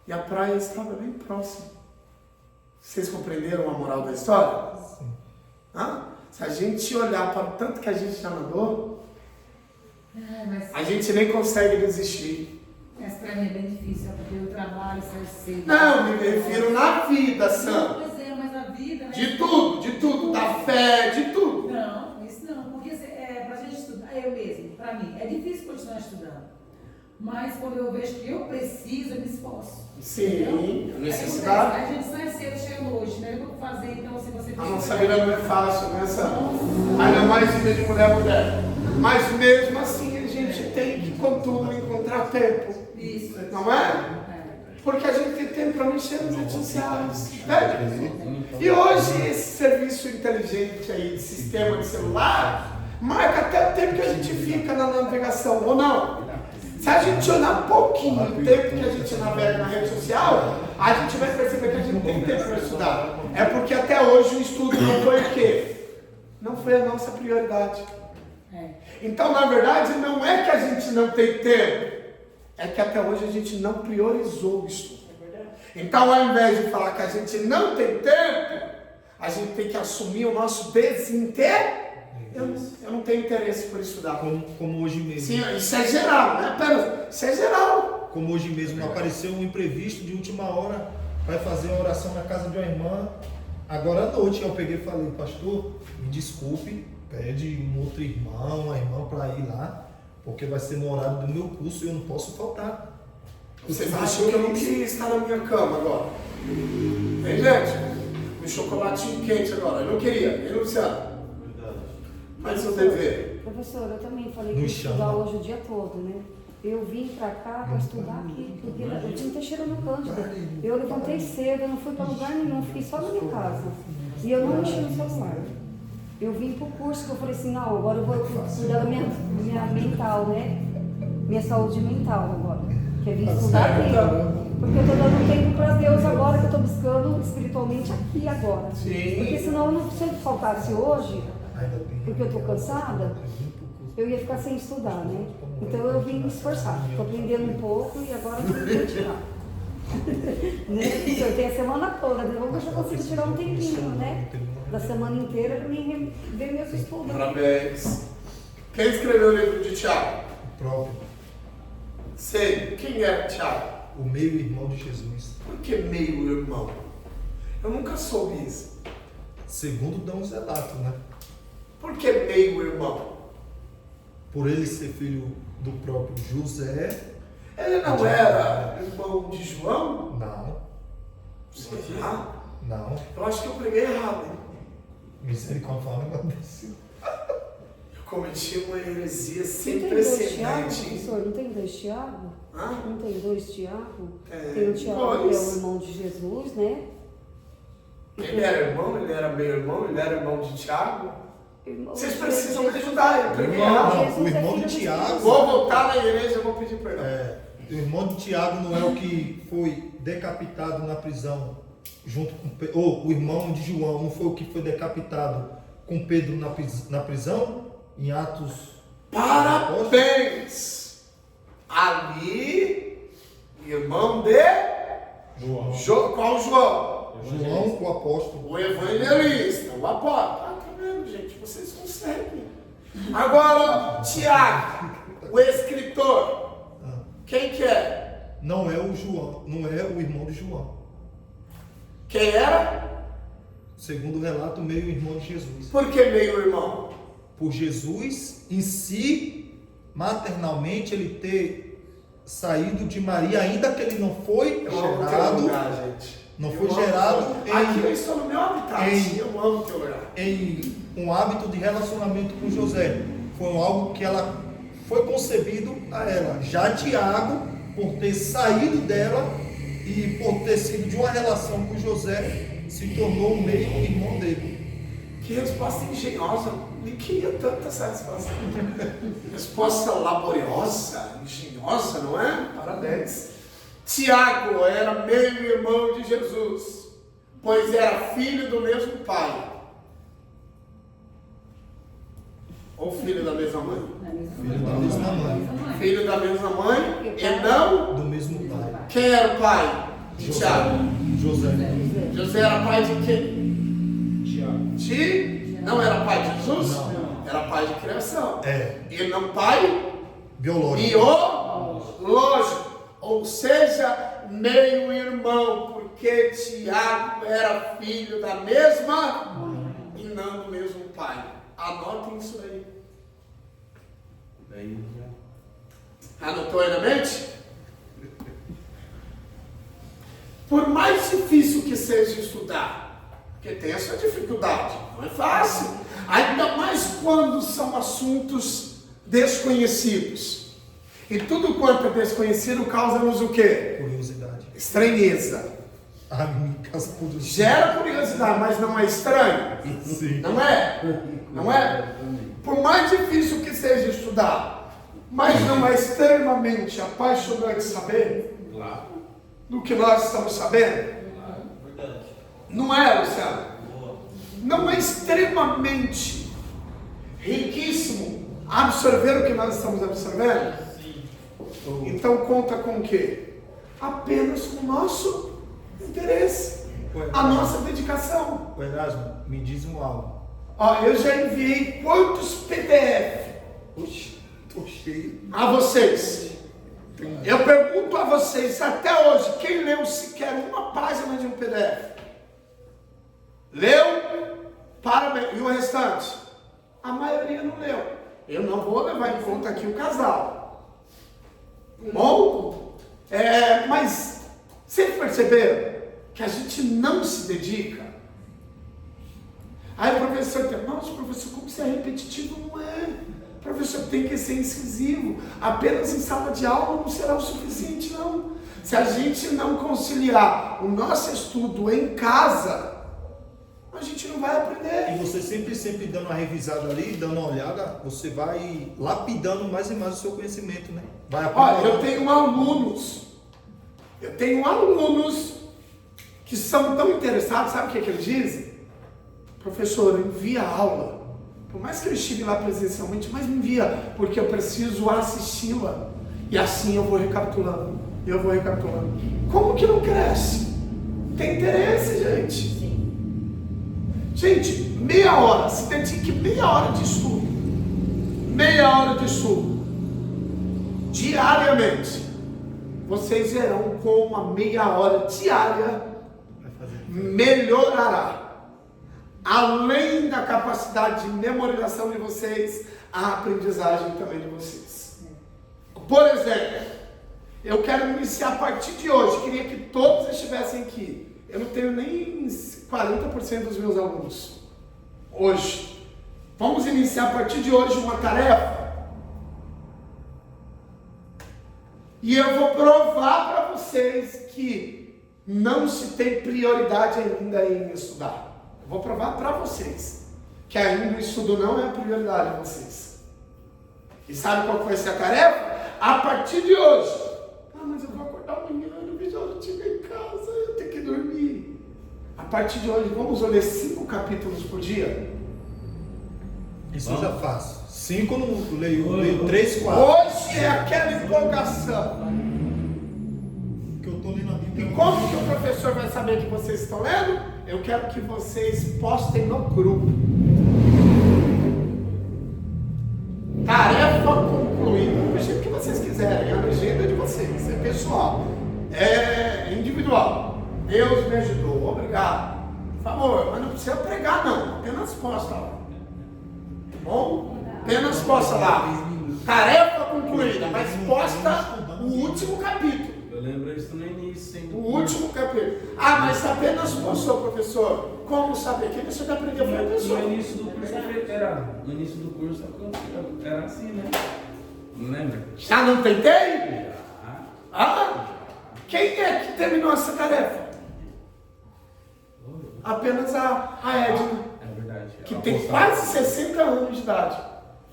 A: E a praia estava bem próxima. Vocês compreenderam a moral da história?
D: Sim.
A: Hã? Se a gente olhar para o tanto que a gente já nadou, a gente nem consegue desistir.
H: Mas para mim é bem difícil, porque eu trabalho, saio cedo.
A: Não, me refiro na vida, Sam.
H: Pois é, mas a vida, né?
A: De tudo, da fé, de tudo.
H: Não, isso não, porque para a gente estudar, eu mesmo, para mim, é difícil continuar estudando. Mas quando eu vejo que eu preciso, eu me esforço.
A: Sim,
H: Aí
A: necessidade.
H: a gente sai cedo, chega noite, né? Eu vou fazer, então, se você
A: A nossa vida não é fácil, né, Sam? Ainda mais vida de mulher a mulher. Mas mesmo assim a gente tem que, contudo, encontrar tempo.
H: Isso.
A: Não é? Porque a gente tem tempo para mexer nas redes sociais. Né? E hoje esse serviço inteligente aí de sistema de celular marca até o tempo que a gente fica na navegação, ou não? Se a gente olhar um pouquinho o tempo que a gente navega na rede social, a gente vai perceber que a gente tem tempo para estudar. É porque até hoje o estudo não foi o quê? Não foi a nossa prioridade. Então, na verdade, não é que a gente não tem tempo, é que até hoje a gente não priorizou o estudo. Então, ao invés de falar que a gente não tem tempo, a gente tem que assumir o nosso desinteresse. Eu não tenho interesse por estudar.
D: Como hoje mesmo.
A: Sim, isso é geral, não é apenas. Isso é geral.
D: Como hoje mesmo apareceu um imprevisto de última hora, vai fazer uma oração na casa de uma irmã. Agora à noite eu peguei e falei, pastor, me desculpe, pede um outro irmão, uma irmã para ir lá, porque vai ser no horário do meu curso e eu não posso faltar.
A: Vocês acham que eu não queria estar na minha cama agora? Tem gente? Um chocolatinho quente agora. Eu não queria, hein, Luciano? Mas o dever.
F: Professor, eu também falei que
D: No
F: ia
D: chão,
F: estudar
D: né?
F: hoje o dia todo, né? Eu vim pra cá pra estudar aqui, porque eu tinha Teixeira no Cândida. Eu levantei cedo, eu não fui pra lugar nenhum, fiquei só na minha casa. E eu não mexi no celular. Eu vim pro curso que eu falei assim, não, agora eu vou cuidar da minha mental, né? Minha saúde mental agora. Que é vir estudar aqui. Porque eu tô dando tempo pra Deus agora, que eu tô buscando espiritualmente aqui agora.
A: Sim.
F: Porque senão, se eu faltasse hoje, porque eu tô cansada, eu ia ficar sem estudar, né? Então eu vim me esforçar. Tô aprendendo um pouco e agora eu vou me tirar. Né? Eu tenho a semana toda, né? Vamos ver se eu consigo tirar um tempinho, né? Da semana inteira pra mim ver meus estudos.
A: Parabéns. Quem escreveu o livro de Tiago?
D: O próprio,
A: Sei. Quem era Tiago?
D: o meio-irmão de Jesus.
A: Por que meio irmão? Eu nunca soube isso.
D: Segundo dão os relatos, né?
A: Por que meio irmão?
D: Por ele ser filho do próprio José.
A: Ele não era irmão de João?
D: Não,
A: Será?
D: não.
A: Eu acho que eu preguei errado, hein?
D: Misericórdia, fala um negócio desse.
A: Eu cometi uma heresia
F: Não
A: sem
F: tem dois Tiago,
A: precedente.
F: professor? Não tem dois Tiago?
A: Hã?
F: Não tem dois Tiago?
A: É,
F: Tem o Tiago que é
A: dois.
F: o irmão de Jesus, né?
A: Ele era irmão, ele era meio irmão, ele era irmão de Tiago.
F: Irmão
A: Vocês
F: de
A: precisam
F: Jesus.
A: me ajudar, eu preguei
F: Irmão,
A: errado.
D: Não,
F: Jesus
D: o
F: é
D: irmão
F: filho
D: de
F: do
D: Tiago.
F: Espírito
A: Vou voltar na igreja e vou pedir perdão.
D: O irmão de Tiago não é o que foi decapitado na prisão junto com ou o irmão de João não foi o que foi decapitado com Pedro na prisão em Atos dos Apóstolos?
A: Parabéns! Ali, irmão de
E: João.
A: qual João?
D: João, o apóstolo.
A: O evangelista, o apóstolo. Ah, tá vendo, gente? Vocês conseguem. Agora, Tiago, o escritor. Quem que é?
D: Não é o João, não é o irmão de João.
A: Quem era?
D: Segundo o relato, meio irmão de Jesus.
A: Por que meio irmão?
D: Por Jesus em si, maternalmente, ele ter saído de Maria, ainda que ele não foi
A: Eu amo teu
D: gerado,
A: lugar, gente.
D: não
A: Eu
D: foi
A: amo
D: gerado
A: teu- Aqui eu estou no meu habitat.
D: em-
A: Eu amo teu lugar.
D: em um hábito de relacionamento com José. Foi algo que ela foi concebido a ela. Já Tiago, por ter saído dela e por ter sido de uma relação com José, se tornou o meio irmão dele.
A: Que resposta engenhosa. Nem queria tanta essa resposta. Resposta laboriosa, engenhosa, não é? Parabéns. Tiago era meio irmão de Jesus, pois era filho do mesmo pai. Ou filho da mesma mãe?
D: Filho da mesma mãe,
A: Filho da mesma mãe e não.
D: do mesmo pai.
A: Quem era o pai de Tiago?
D: José.
A: José era pai de quem?
E: Tiago.
A: De? Não era pai de Jesus?
D: Não.
A: Era pai de criação.
D: É,
A: E não pai
D: biológico.
A: biológico. Ou seja, meio irmão, porque Tiago era filho da mesma e não do mesmo pai. Anotem isso aí.
B: Daí já.
A: Anotou aí na mente? Por mais difícil que seja estudar, porque tem essa dificuldade, não é fácil. Ainda mais quando são assuntos desconhecidos. E tudo quanto é desconhecido causa-nos o quê?
D: Curiosidade.
A: Estranheza.
D: A minha casa curiosidade.
A: Gera curiosidade, mas não é estranho?
D: Sim.
A: Não é? Não é? Por mais difícil que seja estudar, mas não é extremamente apaixonante saber
B: Claro.
A: do que nós estamos sabendo?
B: Verdade.
A: Não é, Luciano?
B: Boa.
A: Não é extremamente riquíssimo absorver o que nós estamos absorvendo?
B: Sim.
A: Então conta com o quê? Apenas com o nosso interesse, a nossa dedicação.
D: O Erasmo, me diz um algo.
A: Ó, eu já enviei quantos PDF
D: Oxi, tô cheio.
A: a vocês? Eu pergunto a vocês, até hoje, quem leu sequer uma página de um PDF? Leu? Parabéns. E o restante? A maioria não leu. Eu não vou levar em conta aqui o casal. Bom? Mas vocês perceberam que a gente não se dedica. Aí o professor tem, nossa, professor, como você é repetitivo? Não é. O professor tem que ser incisivo. Apenas em sala de aula não será o suficiente, não. Se a gente não conciliar o nosso estudo em casa, a gente não vai aprender.
D: E você sempre dando uma revisada ali, dando uma olhada, você vai lapidando mais e mais o seu conhecimento, né? Vai
A: Olha, eu tenho alunos que são tão interessados, sabe o que eles dizem? Professor, envia a aula. Por mais que eu estive lá presencialmente, mas me envia, porque eu preciso assisti-la. E assim eu vou recapitulando. Como que não cresce? Tem interesse, gente. Gente, meia hora, se dedique meia hora de estudo. Diariamente. Vocês verão como a meia hora diária melhorará. Além da capacidade de memorização de vocês, a aprendizagem também de vocês. Por exemplo, eu quero iniciar a partir de hoje, queria que todos estivessem aqui. Eu não tenho nem 40% dos meus alunos hoje. Vamos iniciar a partir de hoje uma tarefa. E eu vou provar para vocês que não se tem prioridade ainda em estudar. Eu vou provar para vocês que ainda o estudo não é a prioridade de vocês. E sabe qual vai ser a tarefa? A partir de hoje. Ah, mas eu vou acordar amanhã, eu vi já cheguei em casa, eu tenho que dormir. A partir de hoje, vamos ler 5 capítulos por dia?
D: Isso eu já faço. 5 não leio 3, 4.
A: Hoje é aquela empolgação.
D: Que eu tô lendo a Bíblia.
A: E como que o professor vai saber que vocês estão lendo? Eu quero que vocês postem no grupo. Tarefa concluída. Do jeito que vocês quiserem. A legenda é de vocês. É pessoal. É individual. Deus me ajudou. Obrigado. Por favor, mas não precisa pregar não. Apenas posta lá. Tá bom? Apenas posta lá. Tarefa concluída. Mas posta o último capítulo.
B: Eu lembro isso no início, hein?
A: O último capítulo. Ah, mas apenas postou, professor. Como saber? Quem você já aprendeu foi a pessoa.
B: No início do curso no início do curso era assim, né? Não lembra?
A: Já não tentei? Ah? Quem é que terminou essa tarefa? Apenas a Edna,
B: É verdade.
A: que tem quase 60 anos de idade.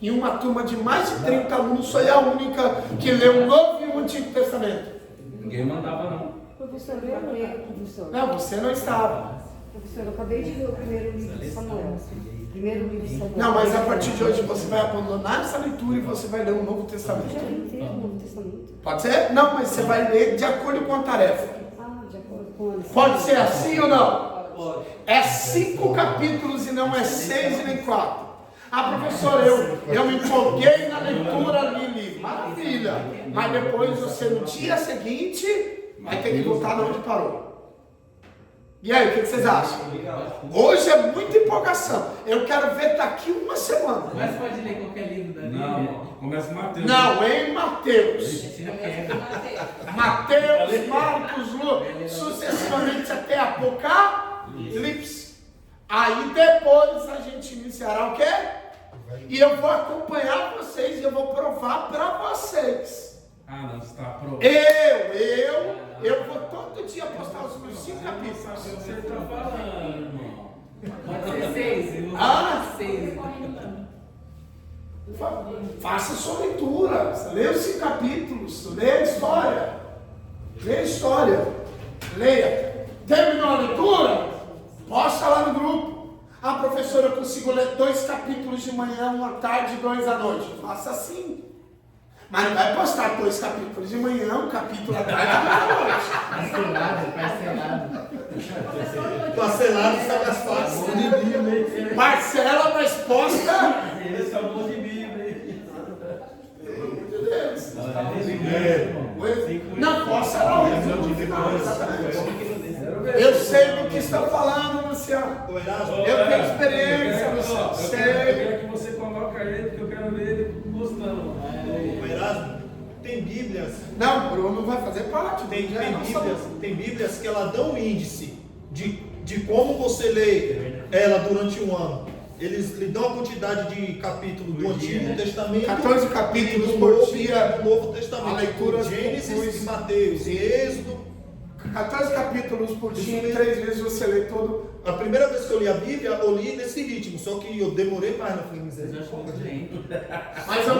A: Em uma turma de mais de 30 alunos, sou eu a única que leu o Novo e o Antigo Testamento.
B: Ninguém mandava, não.
F: Professor, eu leio, professor.
A: Não, você não estava.
F: Professor, eu acabei de ler o primeiro livro de Samuel. Primeiro livro de Samuel.
A: Não, mas a partir de hoje você vai abandonar essa leitura e você vai ler o Novo
F: Eu
A: Testamento.
F: já li inteiro o Novo Testamento.
A: Pode ser? Não, mas você vai ler de acordo com a tarefa.
F: Ah, de acordo com a...
A: Pode ser assim ou não? É 5 capítulos e não é 6 e nem 4. Ah, professor, eu me empolguei na leitura, Lili. Maravilha. Mas depois você, no dia seguinte, vai ter que voltar de onde parou. E aí, o que vocês acham? Hoje é muita empolgação. Eu quero ver daqui uma semana.
G: Mas pode ler qualquer livro da Bíblia.
B: Não, começa o Mateus.
A: Não, em Mateus.
G: Tira queda.
A: Mateus, Marcos, Lucas, sucessivamente até Apocalipse. Aí depois a gente iniciará o quê? E eu vou acompanhar vocês e eu vou provar para vocês.
B: Ah, não, você tá pronto.
A: Eu vou todo dia postar os meus 5 capítulos.
B: Você tá falando, irmão.
G: Pode ser 6. Eu vou
A: Ah?
G: falar 6.
A: Faça sua leitura, leia os 5 capítulos, leia a história. Leia a história. Leia. Terminou a leitura? Posta lá no grupo. Ah, professor, eu consigo ler 2 capítulos de manhã, 1 à tarde e 2 à noite. Faça assim. Mas não vai postar 2 capítulos de manhã, 1 capítulo à tarde e 2 à noite.
D: Parcelado está mais fácil.
A: Parcela, mas posta.
B: Esse é o bom de Bíblia.
A: Pelo amor de Deus. Não, posta lá no final, exatamente. Eu sei do que está falando, Luciano. Eu tenho experiência, Luciano.
B: Eu
A: Sei.
B: quero que você coloque ele, porque eu quero ver ele postando.
D: O Erasmo, Tem Bíblias.
A: Não, Bruno vai fazer parte.
D: Tem Bíblias que ela dão um índice de como você lê ela durante um ano. Eles lhe dão a quantidade de capítulos do Antigo Testamento,
A: 14 capítulos
D: do
A: por
D: Novo,
A: dia.
D: do Novo Testamento.
A: A leitura
D: Gênesis, Mateus e Êxodo.
A: 14 capítulos por dia,
D: Isso
A: em 3 vezes você lê todo.
D: A primeira vez que eu li a Bíblia, eu li nesse ritmo, só que eu demorei mais, não falei,
G: Mas eu acho muito lento.
A: Mas eu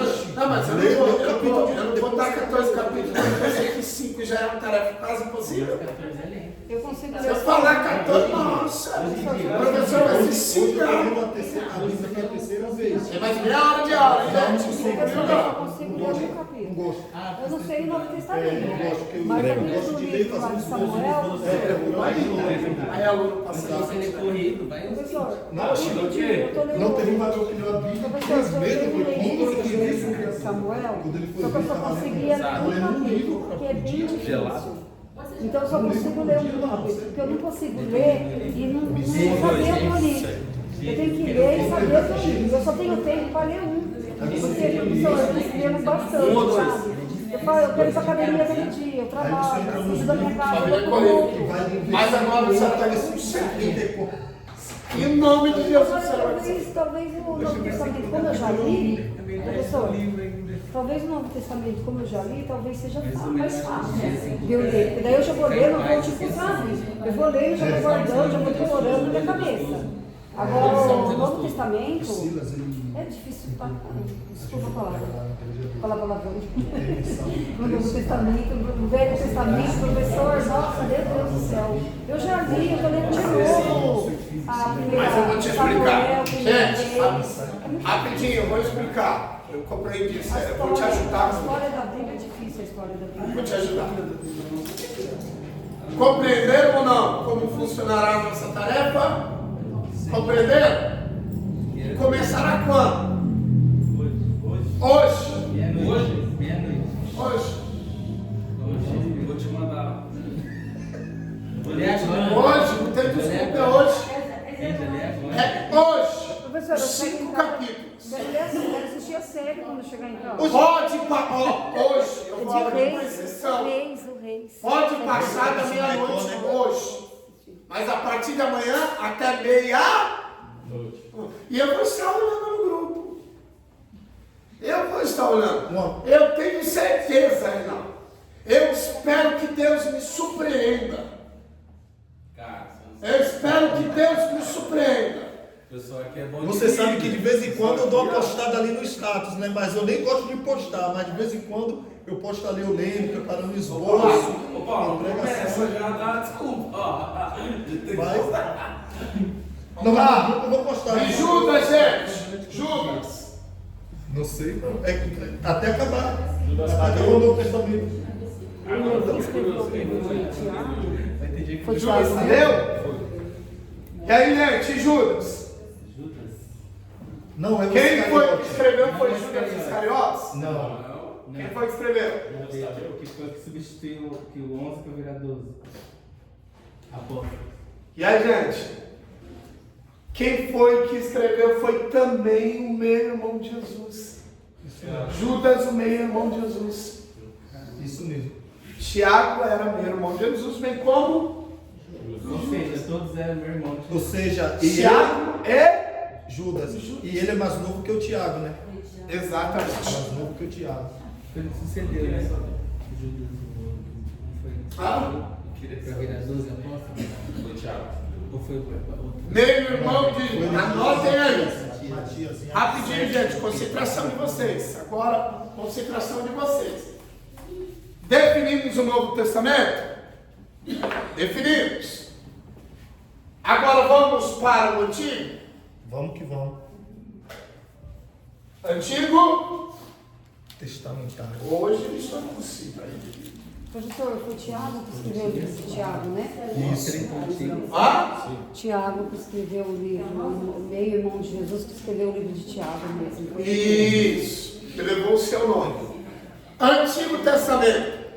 A: não vou dar 14 capítulos, porque eu sei que 5 já é uma tarefa quase impossível.
G: 14 é lento.
F: Eu consigo
A: Se
F: ler
A: eu
F: só
A: falar 14, nossa, professor vai se xingar.
D: a Bíblia pela terceira vez.
A: É mais meia hora de aula, hein, gente?
F: Eu só consigo ler um capítulo.
D: Não gosto.
F: Eu não sei o Novo Testamento.
D: Não gosto, porque eu
F: Mas
D: gosto
F: aquele do
D: de ler
F: livro lá
D: fazendo
F: de
D: os
F: Samuel,
A: Aí a aluna
G: Se
A: passa
G: você ler corrido, vai.
F: professor,
D: Não,
F: eu tô lendo
D: Não teve um valor que leu a Bíblia
F: professor, eu
D: 3 meses,
F: terminei
D: foi
F: de
D: quando ele
F: ler
D: disse
F: esse Samuel,
D: quando ele foi
F: só que eu
D: ver,
F: só
D: tava
F: conseguia ler
D: lendo
F: um
D: um livro,
F: capítulo, porque é bem difícil.
B: gelado.
F: Então eu só consigo ler um capítulo, porque eu não consigo ler e não saber o que eu li. Eu tenho que ler e saber o que eu li. Eu só tenho tempo para ler um. Porque, professor, eu escrevo bastante, sabe? Eu falo, eu quero ir pra academia todo dia, eu trabalho, eu preciso da minha casa, eu vou pro outro.
A: Mas agora você está nesse segredo. Em nome de Jesus,
F: Agora,
A: Senhor.
F: talvez o Novo Testamento, como eu já li, professor, talvez o Novo Testamento, como eu já li, talvez seja mais fácil de eu ler. Porque daí eu já vou ler, não vou tipo, sabe? Eu vou ler, já vou guardando, já vou decorando na minha cabeça. Agora, o Novo Testamento é difícil pra caramba. Desculpa a palavra. Falar palavrão. No Novo Testamento, no Velho Testamento, professor, nossa, meu Deus do céu. Eu já li, eu tô lendo de novo. A primeira,
A: Mas eu vou te explicar.
F: Gente,
A: Rapidinho, eu vou explicar. Eu compreendi isso. Eu vou te
F: a
A: ajudar.
F: história da Bíblia é difícil, a história da Bíblia.
A: Vou te ajudar. Compreenderam ou não como funcionará a nossa tarefa? Compreenderam? E começará quando? Hoje.
G: Meia-noite. Meia-noite.
A: Hoje.
B: Hoje eu vou te mandar.
G: Vou ler agora.
A: Hoje, não tem desculpa, é hoje.
G: Gente, eu leio agora.
A: É hoje.
F: Professor, eu
A: 5 capítulos.
F: quero assistir a série quando chegar em casa.
A: Pode, hoje, eu falo
F: De
A: aqui com
F: Reis,
A: exceção.
F: o Reis.
A: Pode passar da meia-noite hoje. Mas a partir da manhã até meia-noite. E eu vou estar olhando no grupo. Eu vou estar olhando. Eu tenho certeza, Reinaldo. Eu espero que Deus me surpreenda.
B: Cara,
A: Eu espero que Deus me surpreenda.
B: o pessoal aqui é bom de
D: Você sabe que de
B: Bíblia.
D: vez em quando eu dou uma postada ali no status, né? Mas eu nem gosto de postar, mas de vez em quando eu posto ali eu lendo, preparando o esboço.
B: Ô Paulo, começa já a dar desculpa. Ó.
D: Não, mas no grupo eu vou postar.
A: E Judas, gente. Judas.
D: Não sei. Até acabar. Até acabar o Novo Testamento.
F: Quem escreveu o livro de Tiago
G: Vai ter dia que
F: foi
A: Judas,
F: Tiago, né?
A: entendeu? E aí, gente, Judas?
G: Judas.
D: Não, é
A: Quem foi que
D: Iscariotes.
A: escreveu foi Judas Iscariotes?
D: Não.
A: Quem foi que escreveu?
G: O que foi que substituiu que o 11 para virar 12? Apóstolo.
A: E aí, gente? Quem foi que escreveu foi também o meio-irmão de Jesus. Judas, o meio-irmão de Jesus.
D: Isso mesmo.
A: Tiago era meio-irmão de Jesus, bem como
G: Ou seja, todos eram meu irmão.
D: Ou seja, e
A: Tiago é
D: Judas. E ele é mais novo que o Tiago, né?
A: exatamente.
D: Mais novo que o Tiago.
G: Foi ele que sucedeu, né? Judas não foi.
A: Ah?
G: Para virar 12 apóstolos?
B: Foi Thiago.
G: Ou foi outro?
A: Meio-irmão de... Anotem aí.
D: Matias.
A: Rapidinho, gente, concentração de vocês. Agora, concentração de vocês. Definimos o Novo Testamento? Definimos. Agora vamos para o Antigo?
D: Vamos que vamos.
A: Antigo?
D: Testamentário.
A: Hoje eles estão possível.
F: Professor, foi Tiago que escreveu o livro de Tiago, né?
A: Ah?
F: Tiago que escreveu o livro, o meio-irmão de Jesus que escreveu o livro de Tiago mesmo.
A: Isso. Que levou o seu nome. Antigo Testamento.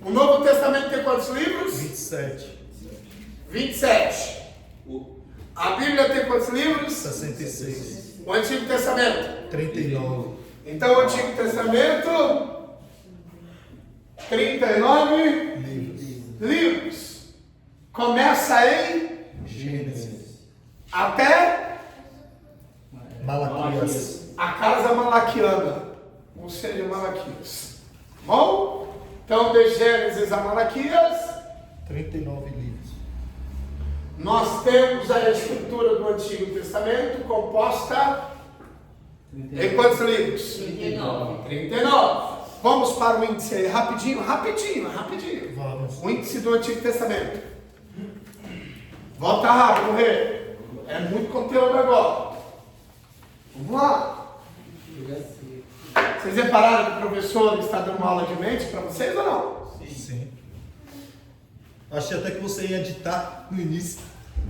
A: O Novo Testamento tem quantos livros?
D: 27.
A: 27. A Bíblia tem quantos livros?
D: 66.
A: O Antigo Testamento.
D: 39.
A: Então o Antigo Testamento 39 livros. Começa em
D: Gênesis.
A: até
D: Malaquias.
A: a casa malaquiana, ou seja, Malaquias. Bom? Então, de Gênesis a Malaquias,
D: 39 livros.
A: nós temos a escritura do Antigo Testamento composta em quantos livros?
C: 39.
A: 39. Vamos para o índice aí, rapidinho.
D: Vamos.
A: O índice do Antigo Testamento. Volta rápido, rei. É muito conteúdo agora. Vamos lá. Vocês repararam que o professor está dando uma aula de mente para vocês ou não?
D: Sim. Achei até que você ia editar no início.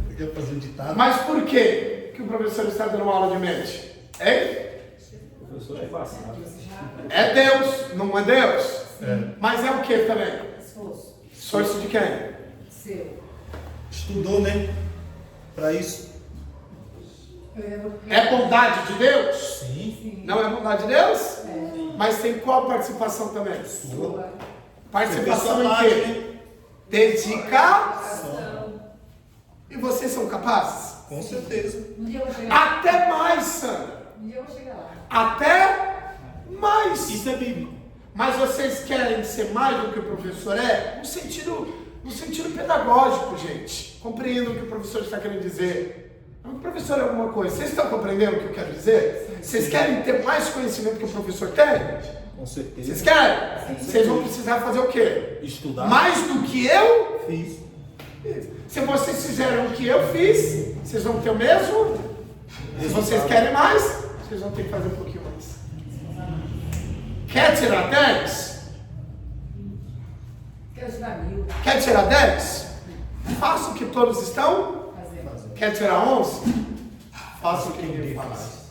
D: Você ia fazer o ditado.
A: Mas por que o professor está dando uma aula de mente? Hein?
E: O professor é fácil.
A: É Deus, não é Deus?
D: É.
A: Mas é o que também?
H: Esforço.
A: Esforço de quem?
H: Seu.
D: Estudou, né? Para isso.
A: É bondade de Deus?
D: Sim.
A: Não é bondade de Deus? Mas tem qual participação também?
D: Sua.
A: Participação em
D: parte,
A: quê?
D: né?
A: Dedicação. E vocês são capazes?
D: Com certeza.
H: Um dia eu vou chegar lá.
A: Até mais, Sandra.
H: Um dia eu vou chegar lá.
A: Até mais.
D: Isso é bíblico.
A: Mas vocês querem ser mais do que o professor é? No sentido pedagógico, gente. Compreendam o que o professor está querendo dizer. O professor é alguma coisa. Vocês estão compreendendo o que eu quero dizer? Vocês querem ter mais conhecimento que o professor tem?
D: Com certeza.
A: Vocês querem? Vocês vão precisar fazer o quê?
D: Estudar.
A: Mais do que eu
D: Fiz.
A: fiz. Se vocês fizeram o que eu fiz, vocês vão ter o mesmo. Se vocês querem mais, vocês vão ter que fazer um pouquinho mais. Quer tirar 10?
H: Quero estudar 1000.
A: Quer tirar 10? Faça o que todos estão.
H: Fazer.
A: Quer tirar 11? Faça o que ninguém faz.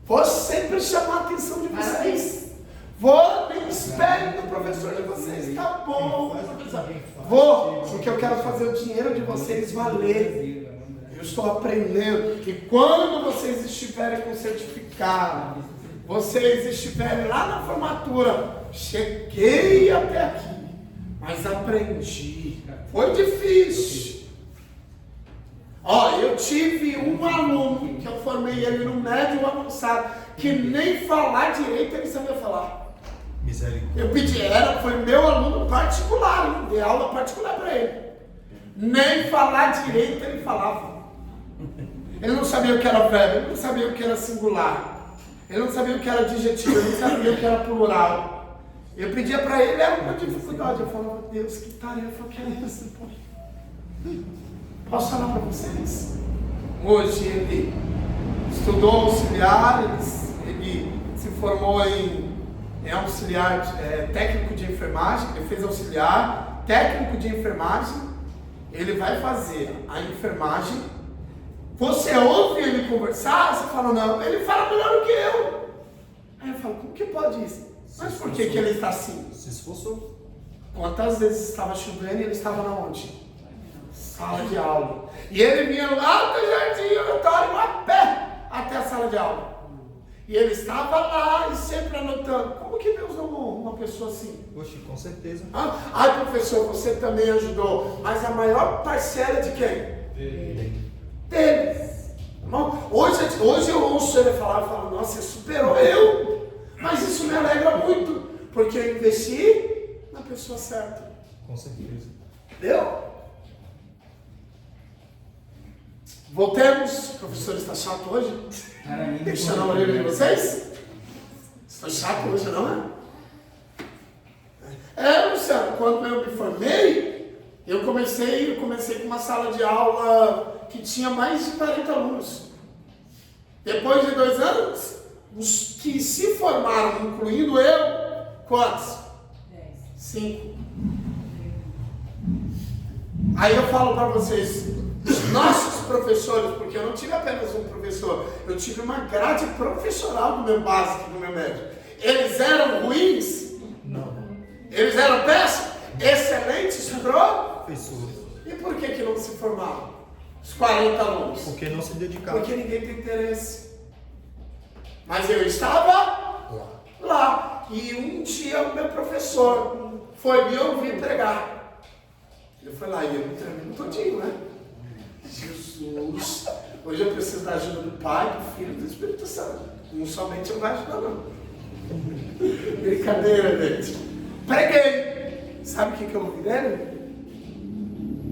A: Vou sempre chamar a atenção de vocês. Vou, nem esperem do professor de vocês. Tá bom, professor. Vou, porque eu quero fazer o dinheiro de vocês valer. Eu estou aprendendo que quando vocês estiverem com certificado, vocês estiverem lá na formatura, cheguei até aqui, mas aprendi. Foi difícil. Ó, eu tive um aluno que eu formei ele no médio avançado, que nem falar direito ele sabia falar.
D: Misericórdia.
A: Eu pedi, foi meu aluno particular, eu dei aula particular para ele. Nem falar direito ele falava. Ele não sabia o que era verbo, ele não sabia o que era singular, ele não sabia o que era adjetivo, ele não sabia o que era plural. Eu pedia para ele, era uma dificuldade. Eu falava, Deus, que tarefa que é essa? Posso falar para vocês? Hoje ele estudou auxiliar, ele se formou em auxiliar técnico de enfermagem, ele fez auxiliar, técnico de enfermagem, ele vai fazer a enfermagem. Você ouve ele conversar, você fala, não, ele fala melhor do que eu. Aí eu falo, como que pode isso? Mas por que ele está assim?
D: Se esforçou.
A: Quantas vezes estava chovendo e ele estava na onde? Sala de aula. E ele vinha lá do jardim oratório a pé até a sala de aula. E ele estava lá e sempre anotando. Como que Deus amou uma pessoa assim?
D: Oxe, com certeza.
A: Ah, professor, você também ajudou. Mas a maior parcela de quem? Deles. Irmão, hoje eu ouço ele falar, eu falo, nossa, você superou eu. Mas isso me alegra muito, porque eu investi na pessoa certa.
D: Com certeza.
A: Entendeu? Voltemos. O professor está chato hoje? Deixando a orelha de vocês? Estou chato hoje, não é? Luciano, quando eu me formei, eu comecei com uma sala de aula que tinha mais de 40 alunos. Depois de 2 anos, os que se formaram, incluindo eu, quantos? 5. Aí eu falo para vocês, os nossos professores, porque eu não tive apenas um professor, eu tive uma grade professoral do meu básico, do meu médio. Eles eram ruins?
D: Não.
A: Eles eram péssimos? Excelentes
D: Professores.
A: E por que não se formaram? Os 40 alunos.
D: Porque não se dedicaram.
A: Porque ninguém tem interesse. Mas eu estava lá. lá. E um dia o meu professor foi me ouvir pregar. Ele foi lá e eu me tremendo todinho, né? Jesus, hoje eu preciso da ajuda do Pai, do Filho e do Espírito Santo. Não somente eu vou ajudar, não. Brincadeira, gente. Preguei. Sabe o que eu ouvi dele?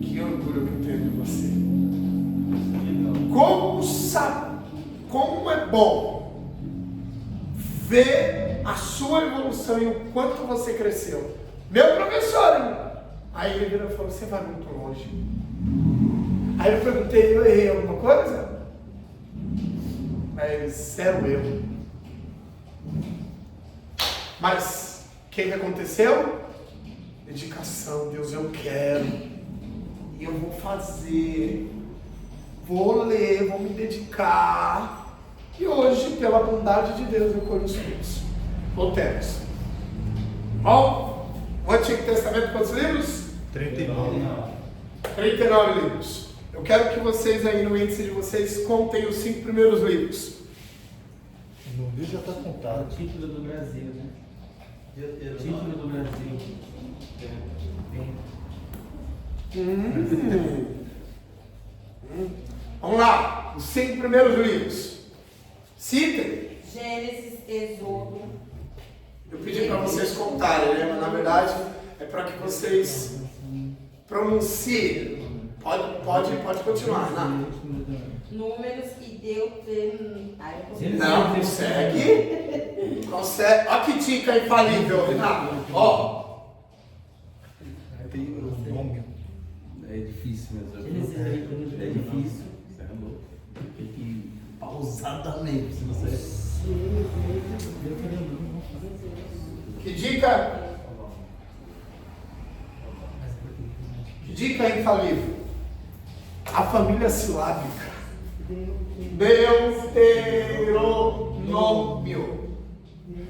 A: Que orgulho que eu tenho de você. Como é bom ver a sua evolução e o quanto você cresceu. Meu professor, hein? Aí ele virou e falou, você vai muito longe. Aí eu perguntei, eu errei alguma coisa? Aí ele, zero erro. Mas, o que aconteceu? Dedicação, Deus, eu quero. E eu vou fazer. Vou ler, vou me dedicar. E hoje, pela bondade de Deus, eu colho os frutos. Voltemos. Bom, o Antigo Testamento, quantos livros?
D: 39.
A: 39 livros. Eu quero que vocês aí no índice de vocês contem os 5 primeiros livros.
D: No livro já está
G: O
D: contado.
G: título do Brasil, né? Título do Brasil.
A: Vamos lá, os 5 primeiros livros. Citem.
C: Gênesis, Êxodo.
A: Eu pedi para vocês contarem, né? Mas na verdade é para que vocês pronunciem. Pode continuar, né?
C: Números e Deuteronômio.
A: Não, consegue. Consegue. Olha que dica infalível, Renato. Ó.
D: Tem o nome.
B: É difícil mesmo.
G: É difícil.
B: Você é louco.
G: Tem que ir pausadamente, se você...
A: Que dica? Que dica infalível? A família silábica. Deuteronômio.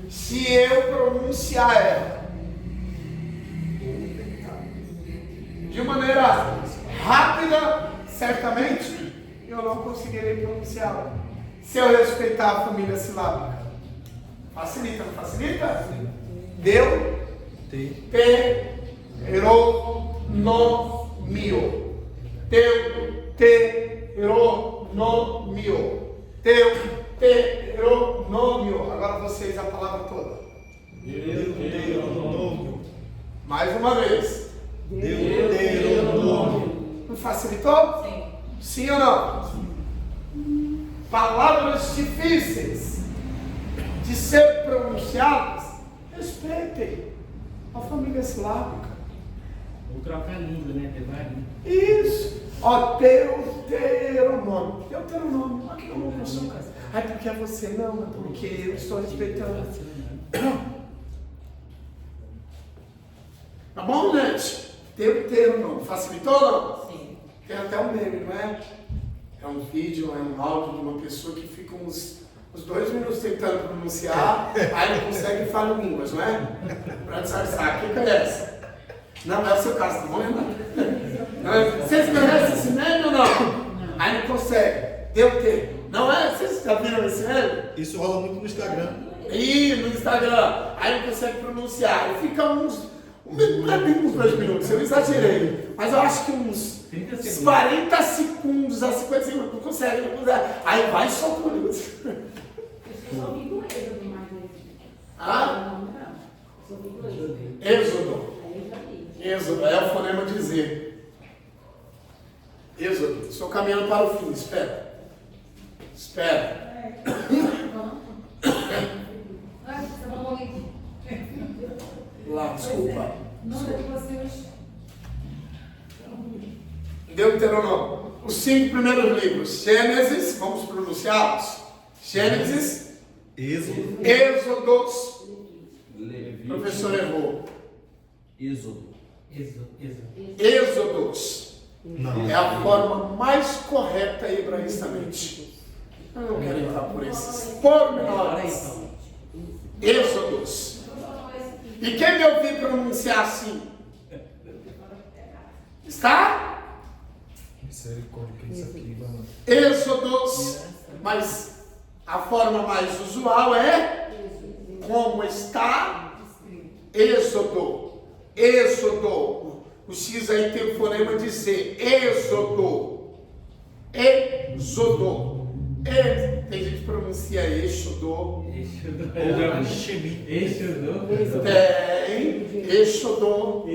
A: Se eu pronunciar ela de maneira rápida, certamente eu não conseguirei pronunciá-la. Se eu respeitar a família silábica, facilita, não facilita? Deuteronômio. Deuteronômio. Deuteronômio. Agora vocês a palavra toda.
D: Deuteronômio.
A: Mais uma vez.
D: Deuteronômio.
A: Não facilitou?
C: Sim.
A: Sim ou não? Palavras difíceis de ser pronunciadas, respeitem a família silábica.
G: Ou troca a língua, né? Tem vários.
A: Isso. Ó, Deuteronômio. Deuteronômio. Aqui eu não consigo. Ai, porque é você? Não, é porque eu estou respeitando. Tá bom, gente? Deuteronômio. Facilitou ou não?
C: Sim.
A: Tem até um meme, não é? É um vídeo, é um áudio de uma pessoa que fica uns 2 minutos tentando pronunciar, aí não consegue e fala línguas, não é? Pra disfarçar. Quem conhece? Não é o seu caso, tá bom, Renato? Vocês conhecem esse meme ou não? Aí não consegue. Não é? Vocês já viram esse meme?
D: Isso rola muito no Instagram.
A: Ih, no Instagram. Aí não consegue pronunciar. Aí fica não é bem uns 2 minutos, eu exagerei. Mas eu acho que uns 40 segundos a 50 segundos. Não consegue. Aí vai só por minutos.
F: Eu só vi do Êxodo mais vezes.
A: Ah?
F: Não. Só vi do Êxodo.
A: Êxodo.
F: Aí eu já vi.
A: Êxodo, é o fonema de Z. Êxodo, estou caminhando para o fim, espera. Espera.
H: Ai, você vai morrer.
A: Lá, desculpa.
H: Não é de vocês.
A: Deuteronômio. Os 5 primeiros livros. Gênesis, vamos pronunciá-los. Gênesis.
D: Êxodo.
A: Êxodos.
B: Levítico.
A: O professor errou.
B: Êxodo.
A: Êxodos.
D: Não.
A: É a forma mais correta hebraicamente. Eu não quero entrar por esses pormenores. Êxodos. E quem me ouvir pronunciar assim? Está?
D: Misericórdia, que é isso aqui, mano.
A: Êxodos. Mas a forma mais usual é como está Êxodo. Êxodo. O X aí tem o fonema de Z. Êxodo. Êxodo. Tem gente que pronuncia Êxodo.
G: Êxodo.
A: Tem Êxodo.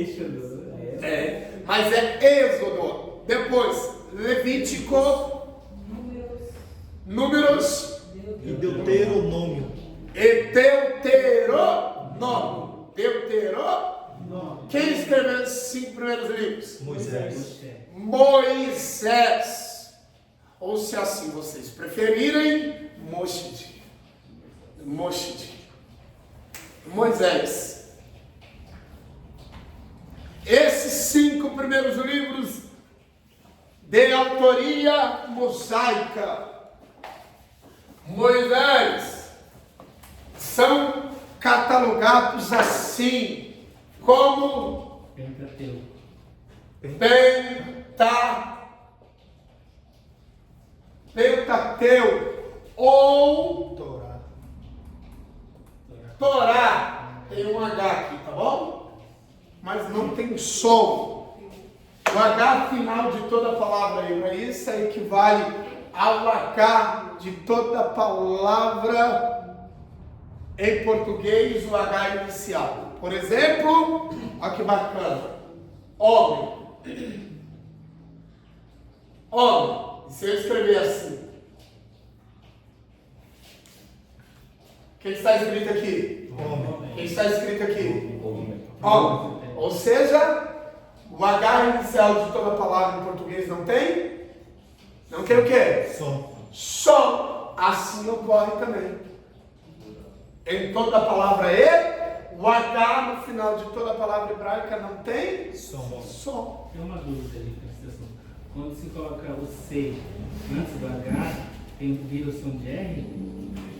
A: Mas é Êxodo. Depois, Levítico. Números.
D: E Deuteronômio.
A: E Deuteronômio. Deuteronômio. Quem escreveu esses 5 primeiros livros?
D: Moisés.
A: Moisés. Ou se assim vocês preferirem, Moshid. Moisés. Esses 5 primeiros livros de autoria mosaica, Moisés, são catalogados assim, como Pentateuco ou Torá. Tem um H aqui, tá bom? Mas não tem som. O H final de toda a palavra hebraísta equivale ao H de toda a palavra em português, o H inicial. Por exemplo, olha que bacana. Homem. Homem. Se eu escrever assim, o que está escrito aqui?
D: Homem.
A: O que está escrito aqui? Homem. Ou seja, o H inicial de toda palavra em português não tem? Não tem o quê? Som. Assim ocorre também. Em toda palavra E, o H no final de toda palavra hebraica não tem? Som.
G: Tem uma dúvida ali, presta atenção. Quando se coloca o C antes do H, tem vira o som de R?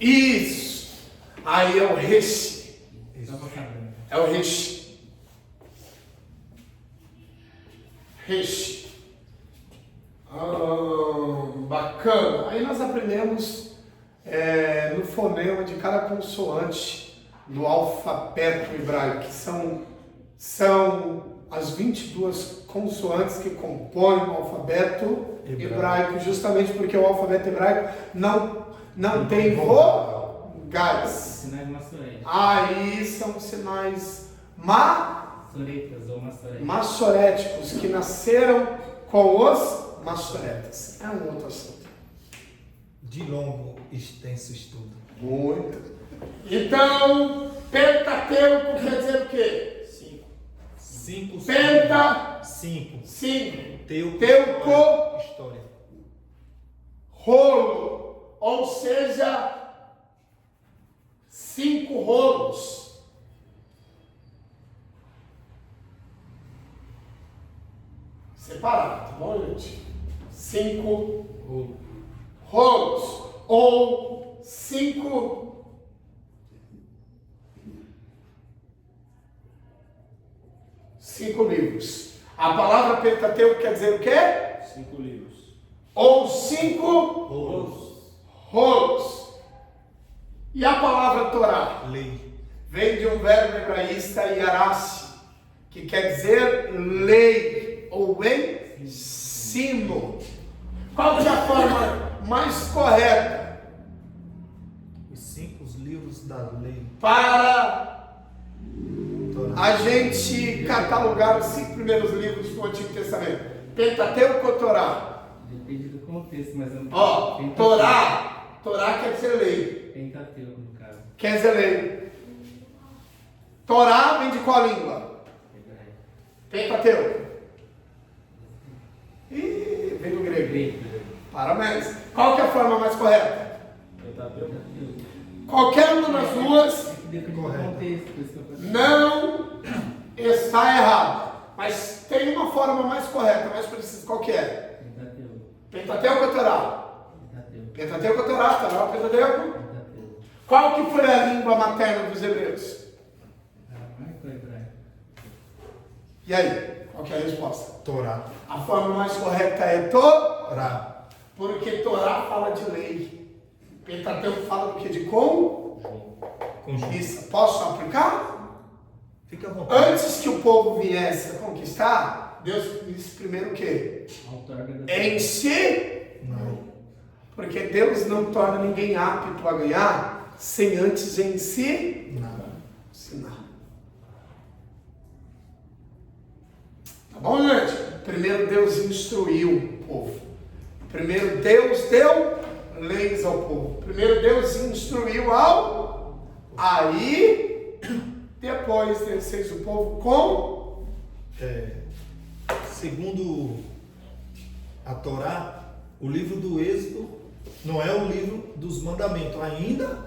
A: Isso. Aí é o reche.
G: Só pra saber.
A: É o reche. Reche. Bacana. Aí nós aprendemos no fonema de cada consoante do alfabeto hebraico, que são as 22 consoantes que compõem o alfabeto hebraico, justamente porque o alfabeto hebraico não tem vogais.
G: Sinais maçoréticos.
A: Aí são sinais
G: Soretas ou maçoréticos.
A: maçoréticos que nasceram com os maçoretas. É um outro assunto.
D: De longo, extenso estudo.
A: Muito. Então, Pentateuco quer dizer o quê?
D: 5.
A: Penta.
D: 5.
A: 5.
D: Teuco. História.
A: Rolo. Ou seja, 5 rolos. Separado, tá bom, gente? 5 rolos. Ou 5 livros. A palavra Pentateuco quer dizer o quê?
E: 5 livros.
A: Ou 5 rolos. E a palavra Torá?
D: Lei.
A: Vem de um verbo hebraísta, yarassi, que quer dizer lei ou ensino. Qual é a forma mais correta
D: Os 5 livros da lei.
A: para a gente catalogar os 5 primeiros livros do Antigo Testamento? Pentateuco ou Torá?
G: Depende do contexto, mas eu não.
A: Ó, Torá quer dizer lei.
G: Pentateuco, no caso.
A: Quer dizer lei. Torá vem de qual língua?
G: Hebraico.
A: Pentateuco. Ih, vem do grego. Parabéns. Qual que é a forma mais correta?
E: Pentateuco.
A: Qualquer uma das duas
G: Depende do contexto, por isso que eu falei.
A: não está errado. Mas tem uma forma mais correta, mais precisa. Qual que é?
G: Pentateuco.
A: Pentateuco ou Torá?
G: Pentateuco.
A: Pentateuco ou Torá? Torá ou Pentateuco?
G: Pentateuco.
A: Qual que foi a língua materna dos hebreus?
G: Aramaico ou hebraico?
A: E aí? Qual que é a resposta?
D: Torá.
A: A forma mais correta é Torá.
D: Ra.
A: Porque Torá fala de lei. Pentateuco fala do que? De Isso, posso aplicar?
D: Fica à vontade.
A: Antes que o povo viesse a conquistar, Deus disse primeiro o quê? Em si,
D: Não.
A: porque Deus não torna ninguém apto a ganhar sem antes em si
D: Nada.
A: ensinar. Tá bom, gente? Primeiro Deus instruiu o povo. Primeiro Deus deu leis ao povo. Primeiro Deus instruiu ao... Aí, depois Deus fez o povo com...
D: Segundo a Torá, o livro do Êxodo não é o livro dos mandamentos, ainda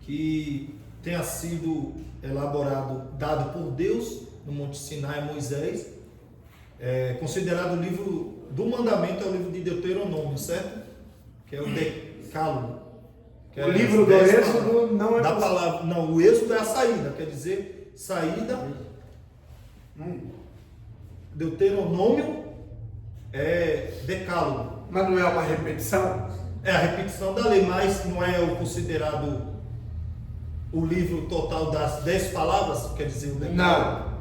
D: que tenha sido elaborado, dado por Deus no Monte Sinai a Moisés. Considerado o livro do mandamento é o livro de Deuteronômio, certo? Que é o Decálogo.
A: O livro do Êxodo não é
D: da palavra. Não, o Êxodo é a saída, quer dizer, saída. Deuteronômio é Decálogo.
A: Mas não é uma repetição?
D: É a repetição da lei, mas não é o considerado o livro total das 10 palavras, quer dizer, o Decálogo.
A: Não.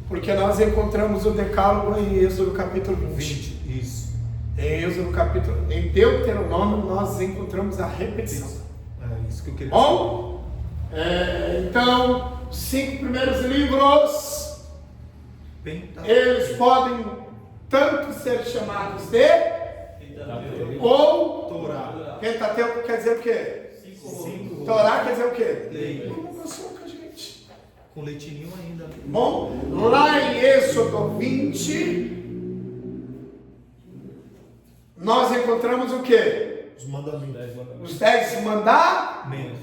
A: Porque nós encontramos o Decálogo em Êxodo capítulo 20.
D: Isso.
A: Em Deuteronômio nós encontramos a repetição.
D: É isso que eu queria
A: Bom? Então, os 5 primeiros livros, eles podem tanto ser chamados de ou
D: Torá.
A: Pentateuco quer dizer o quê?
D: 5.
A: Torá quer dizer o quê?
D: Lei.
A: Vamos açúcar, gente.
D: Com leitinho ainda.
A: Bom, lá em Êxodo 20, nós encontramos o quê?
D: Os mandamentos.
A: Os 10 mandamentos.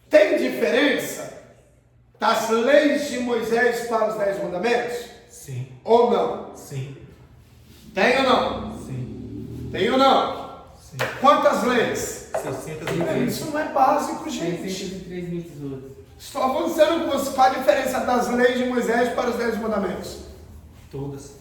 A: Tem diferença das leis de Moisés para os 10 mandamentos?
D: Sim.
A: Ou não?
D: Sim.
A: Tem ou não?
D: Sim.
A: Tem ou não?
D: Sim.
A: Quantas leis?
D: 603.
A: Isso não é básico, gente.
G: 603 mil tesouros.
A: Estou avançando com você. Qual a diferença das leis de Moisés para os 10 mandamentos?
D: Todas.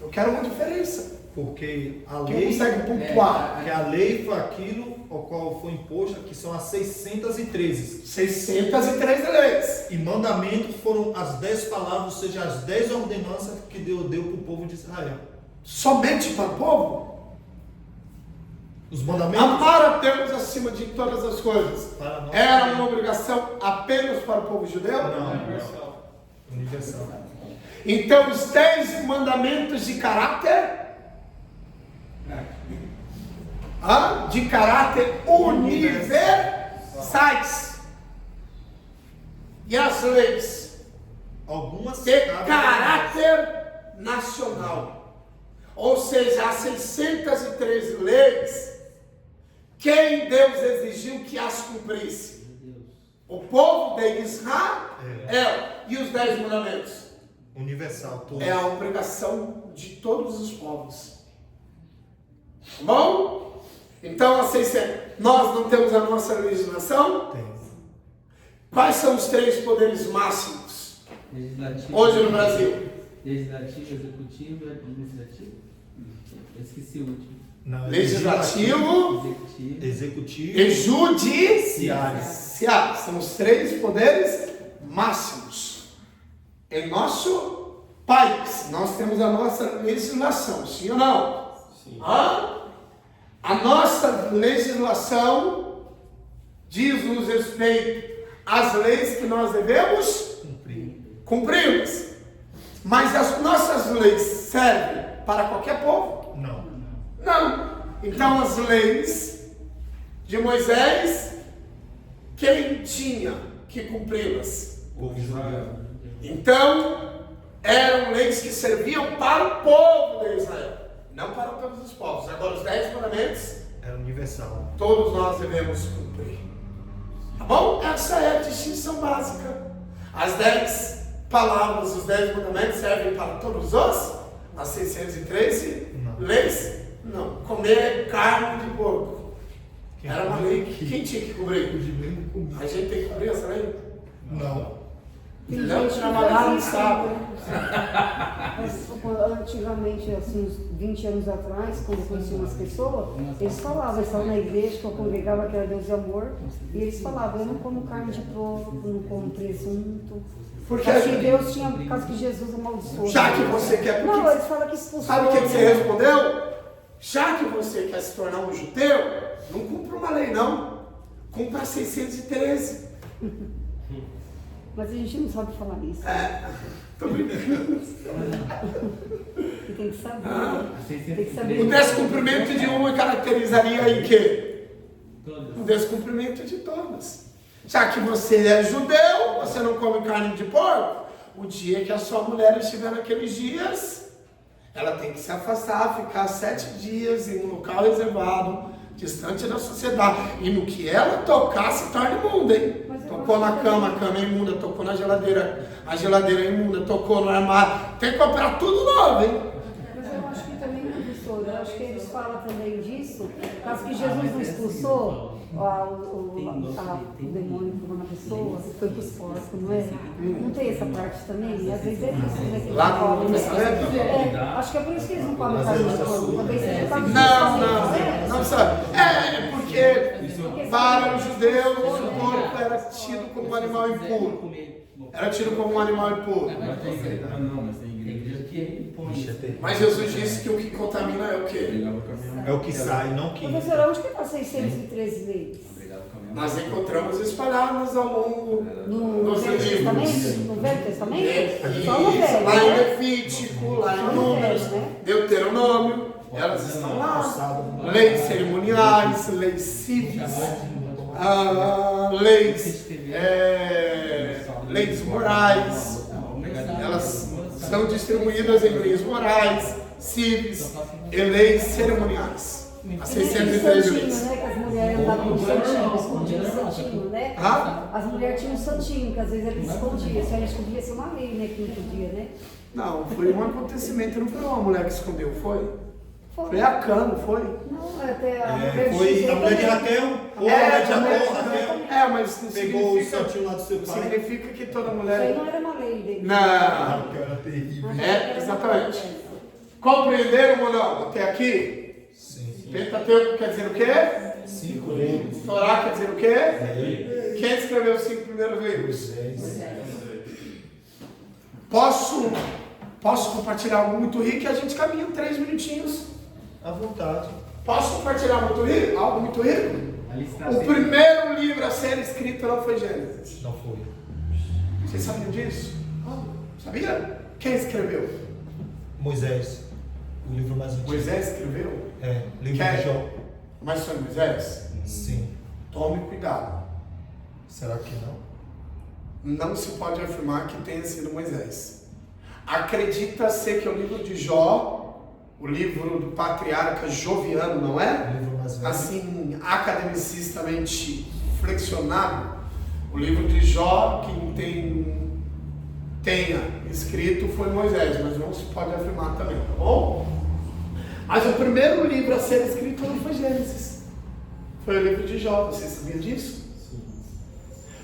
A: Eu quero uma diferença.
D: Porque a
A: Quem
D: lei,
A: consegue pontuar?
D: que a lei foi aquilo ao qual foi imposta, que são as 613.
A: 613 leis.
D: E mandamentos foram as 10 palavras, ou seja, as 10 ordenanças que Deus deu para o povo de Israel.
A: Somente para o povo?
D: Os mandamentos
A: Amar a Deus acima de todas as coisas.
D: para nós
A: Era uma obrigação apenas para o povo judeu?
D: Não. Universal.
A: Então, os 10 mandamentos de caráter? De caráter universais. E as leis?
D: Algumas
A: De caráter nacional. Ou seja, as 613 leis, quem Deus exigiu que as cumprisse? O povo de Israel. E os 10 mandamentos?
D: universal, todos.
A: É a obrigação de todos os povos. Tá bom? Então, assim, nós não temos a nossa legislação?
D: Temos.
A: Quais são os 3 poderes máximos
G: Legislativo.
A: hoje no Brasil?
G: Legislativo, executivo e administrativo. Eu esqueci o último.
D: Não,
A: Legislativo
D: executivo
A: e judiciário.
D: judiciário.
A: São os 3 poderes máximos. Em nosso país, nós temos a nossa legislação, sim ou não?
E: Sim.
A: A nossa legislação diz-nos respeito às leis que nós devemos cumpri-las. Mas as nossas leis servem para qualquer povo?
D: Não.
A: Não. Então as leis de Moisés, quem tinha que cumpri-las?
D: Povo judeu.
A: Então, eram leis que serviam para o povo de Israel, não para todos os povos. Agora, os 10 mandamentos,
D: Era universal.
A: todos nós devemos cumprir. Tá bom? Essa é a distinção básica. As 10 palavras, os 10 mandamentos servem para todos as 613
D: Não.
A: leis? Não. Comer carne de porco. Era uma lei que quem tinha que cobrir? A gente tem que cobrir essa lei?
D: Não.
F: Tem
A: Entendeu?
F: gente que
A: Trabalhar
F: faz
A: no
F: isso,
A: sábado.
F: Antigamente, assim, uns 20 anos atrás, quando eu conheci umas pessoas, eles falavam, eles estavam na igreja, que eu congregava, que era Deus e Amor, e eles falavam, eu não como carne de porco, não como presunto.
A: Porque
F: Porque Deus tinha, por causa que Jesus amaldiçoou.
A: já que você quer...
F: Não,
A: porque-
F: eles falam que expulsou.
A: Sabe o que você respondeu? Já que você quer se tornar um judeu, não cumpra uma lei não. Cumpra 613.
F: Mas a gente não sabe falar isso.
A: Tô brincando.
F: E tem que saber. Tem que
A: O
F: saber.
A: descumprimento de uma caracterizaria em quê?
G: Todas.
A: O descumprimento de todas. Já que você é judeu, você não come carne de porco, o dia que a sua mulher estiver naqueles dias, ela tem que se afastar, ficar 7 dias em um local reservado, distante da sociedade. E no que ela tocar, se torna imunda, hein?
F: Mas eu
A: Tocou
F: acho
A: na
F: que
A: cama, a
F: também-
A: cama é imunda. Tocou na geladeira, a geladeira é imunda. Tocou no armário. Tem que comprar tudo novo, hein?
F: Mas eu acho que também, professor, eu acho que eles falam também disso, por causa que Jesus não expulsou o demônio que na pessoa, que foi para os porcos, não é? Não tem essa parte também? Às vezes é isso, né? Que
A: Lá no
F: eles comem,
A: Testamento?
F: né? Acho que é por isso que eles não comem carne de porco. Talvez seja por causa disso
A: Não,
F: também,
A: não sabe. É porque para os judeus o porco era tido como um animal impuro. Era tido como um animal impuro.
B: Mas tem igreja. Ah, não, mas tem
G: Tem
B: igreja.
G: igreja que põe.
A: Mas Jesus disse que o que contamina é o quê?
B: Pegava o caminhão.
D: É o que sai, não que entra.
F: Professor, onde que está 613 leis?
B: Pegava o caminhão.
A: Nós encontramos espalhadas ao longo
F: No
A: dos
F: Velho
A: livros.
F: Testamento? No Velho Testamento?
A: Isso,
F: Só no Velho,
A: lá em
F: né?
A: Levítico, lá
F: Só
A: em
F: no
A: Números,
F: Velho, né?
A: Deuteronômio, elas estão lá. Leis cerimoniais, leis cíveis, leis morais. Elas são distribuídas em leis morais, cíveis e leis cerimoniais. As
F: Aquele
A: 613
F: santinho,
A: leis.
F: né? Que as mulheres andavam com santinho, escondiam o santinho, né?
A: Ah?
F: As mulheres tinham um santinho, que às vezes eles escondiam. Se elas podia ser uma lei, né? Que não podia, né?
A: Não, foi um acontecimento, não foi uma mulher que escondeu, foi?
F: Foi.
A: Foi a Cã, não foi?
F: Não, até a mulher
D: É,
F: de
D: foi
F: José
D: a mulher de
F: também.
D: Raquel, ou a mulher de
A: também,
D: Raquel,
A: mas não
D: pegou o
A: significa,
D: santinho lá do seu pai.
A: significa que toda
F: Isso aí
A: mulher...
F: não era uma lei dele.
A: Não,
D: Raquel era terrível.
A: é, exatamente. Compreenderam ou não? Até aqui?
D: Sim.
A: Pentateuco quer dizer o quê?
D: 5 leis.
A: Torá quer dizer o quê? Quem escreveu os 5 primeiros livros? Posso compartilhar algo muito rico e a gente caminha 3 minutinhos.
D: À vontade.
A: Posso compartilhar algo muito rico?
G: Ali está
A: O primeiro livro a ser escrito não foi Gênesis.
D: Não foi.
A: Vocês sabiam disso? Sabia? Quem escreveu?
D: Moisés. O livro mais antigo.
A: Moisés escreveu?
D: É, livro
A: Quer?
D: de Jó.
A: Mas foi Moisés?
D: Sim.
A: Tome cuidado.
D: Será que não?
A: Não se pode afirmar que tenha sido Moisés. Acredita-se que o livro de Jó, o livro do patriarca Joviano, não
D: O
A: é?
D: livro mais velho.
A: Assim, academicistamente flexionado, o livro de Jó, quem tenha escrito foi Moisés, mas não se pode afirmar também, tá bom? Mas o primeiro livro a ser escrito não foi Gênesis, foi o livro de Jó. Você sabia disso?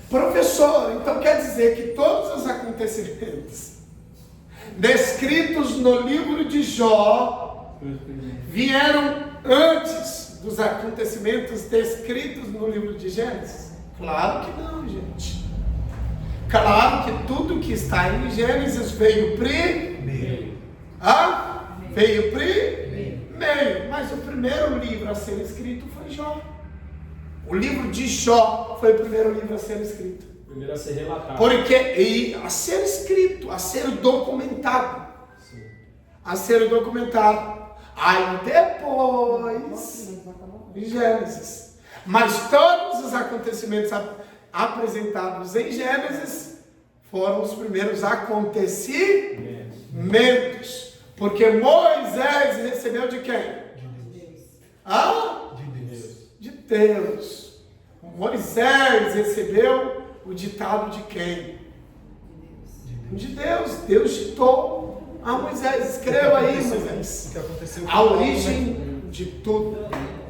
A: Professor, então quer dizer que todos os acontecimentos descritos no livro de Jó vieram antes dos acontecimentos descritos no livro de Gênesis? Claro que não, gente. Claro que tudo que está em Gênesis veio primeiro. Veio primeiro. Mas o primeiro livro a ser escrito foi Jó. O livro de Jó foi o primeiro livro a ser escrito.
E: Primeiro a ser relatado.
A: Porque a ser escrito, a ser documentado.
E: Sim.
A: A ser documentado. Aí depois, Gênesis. Mas todos os acontecimentos apresentados em Gênesis foram os primeiros acontecimentos. Porque Moisés recebeu de quem? De Deus. Moisés recebeu o ditado de quem? De Deus. Deus ditou a Moisés. Escreva aí, Moisés.
D: O que aconteceu com
A: A
D: Paulo,
A: origem
D: né?
A: de tudo.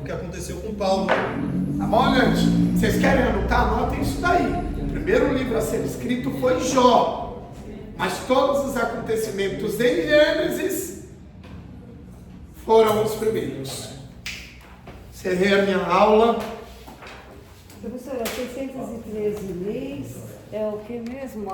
D: O que aconteceu com Paulo.
A: Tá bom, gente? Vocês querem anotar? Anotem isso daí. O primeiro livro a ser escrito foi Jó. Mas todos os acontecimentos em Gênesis foram os primeiros. Encerrei a minha aula.
F: Professora, 613 leis é o que mesmo?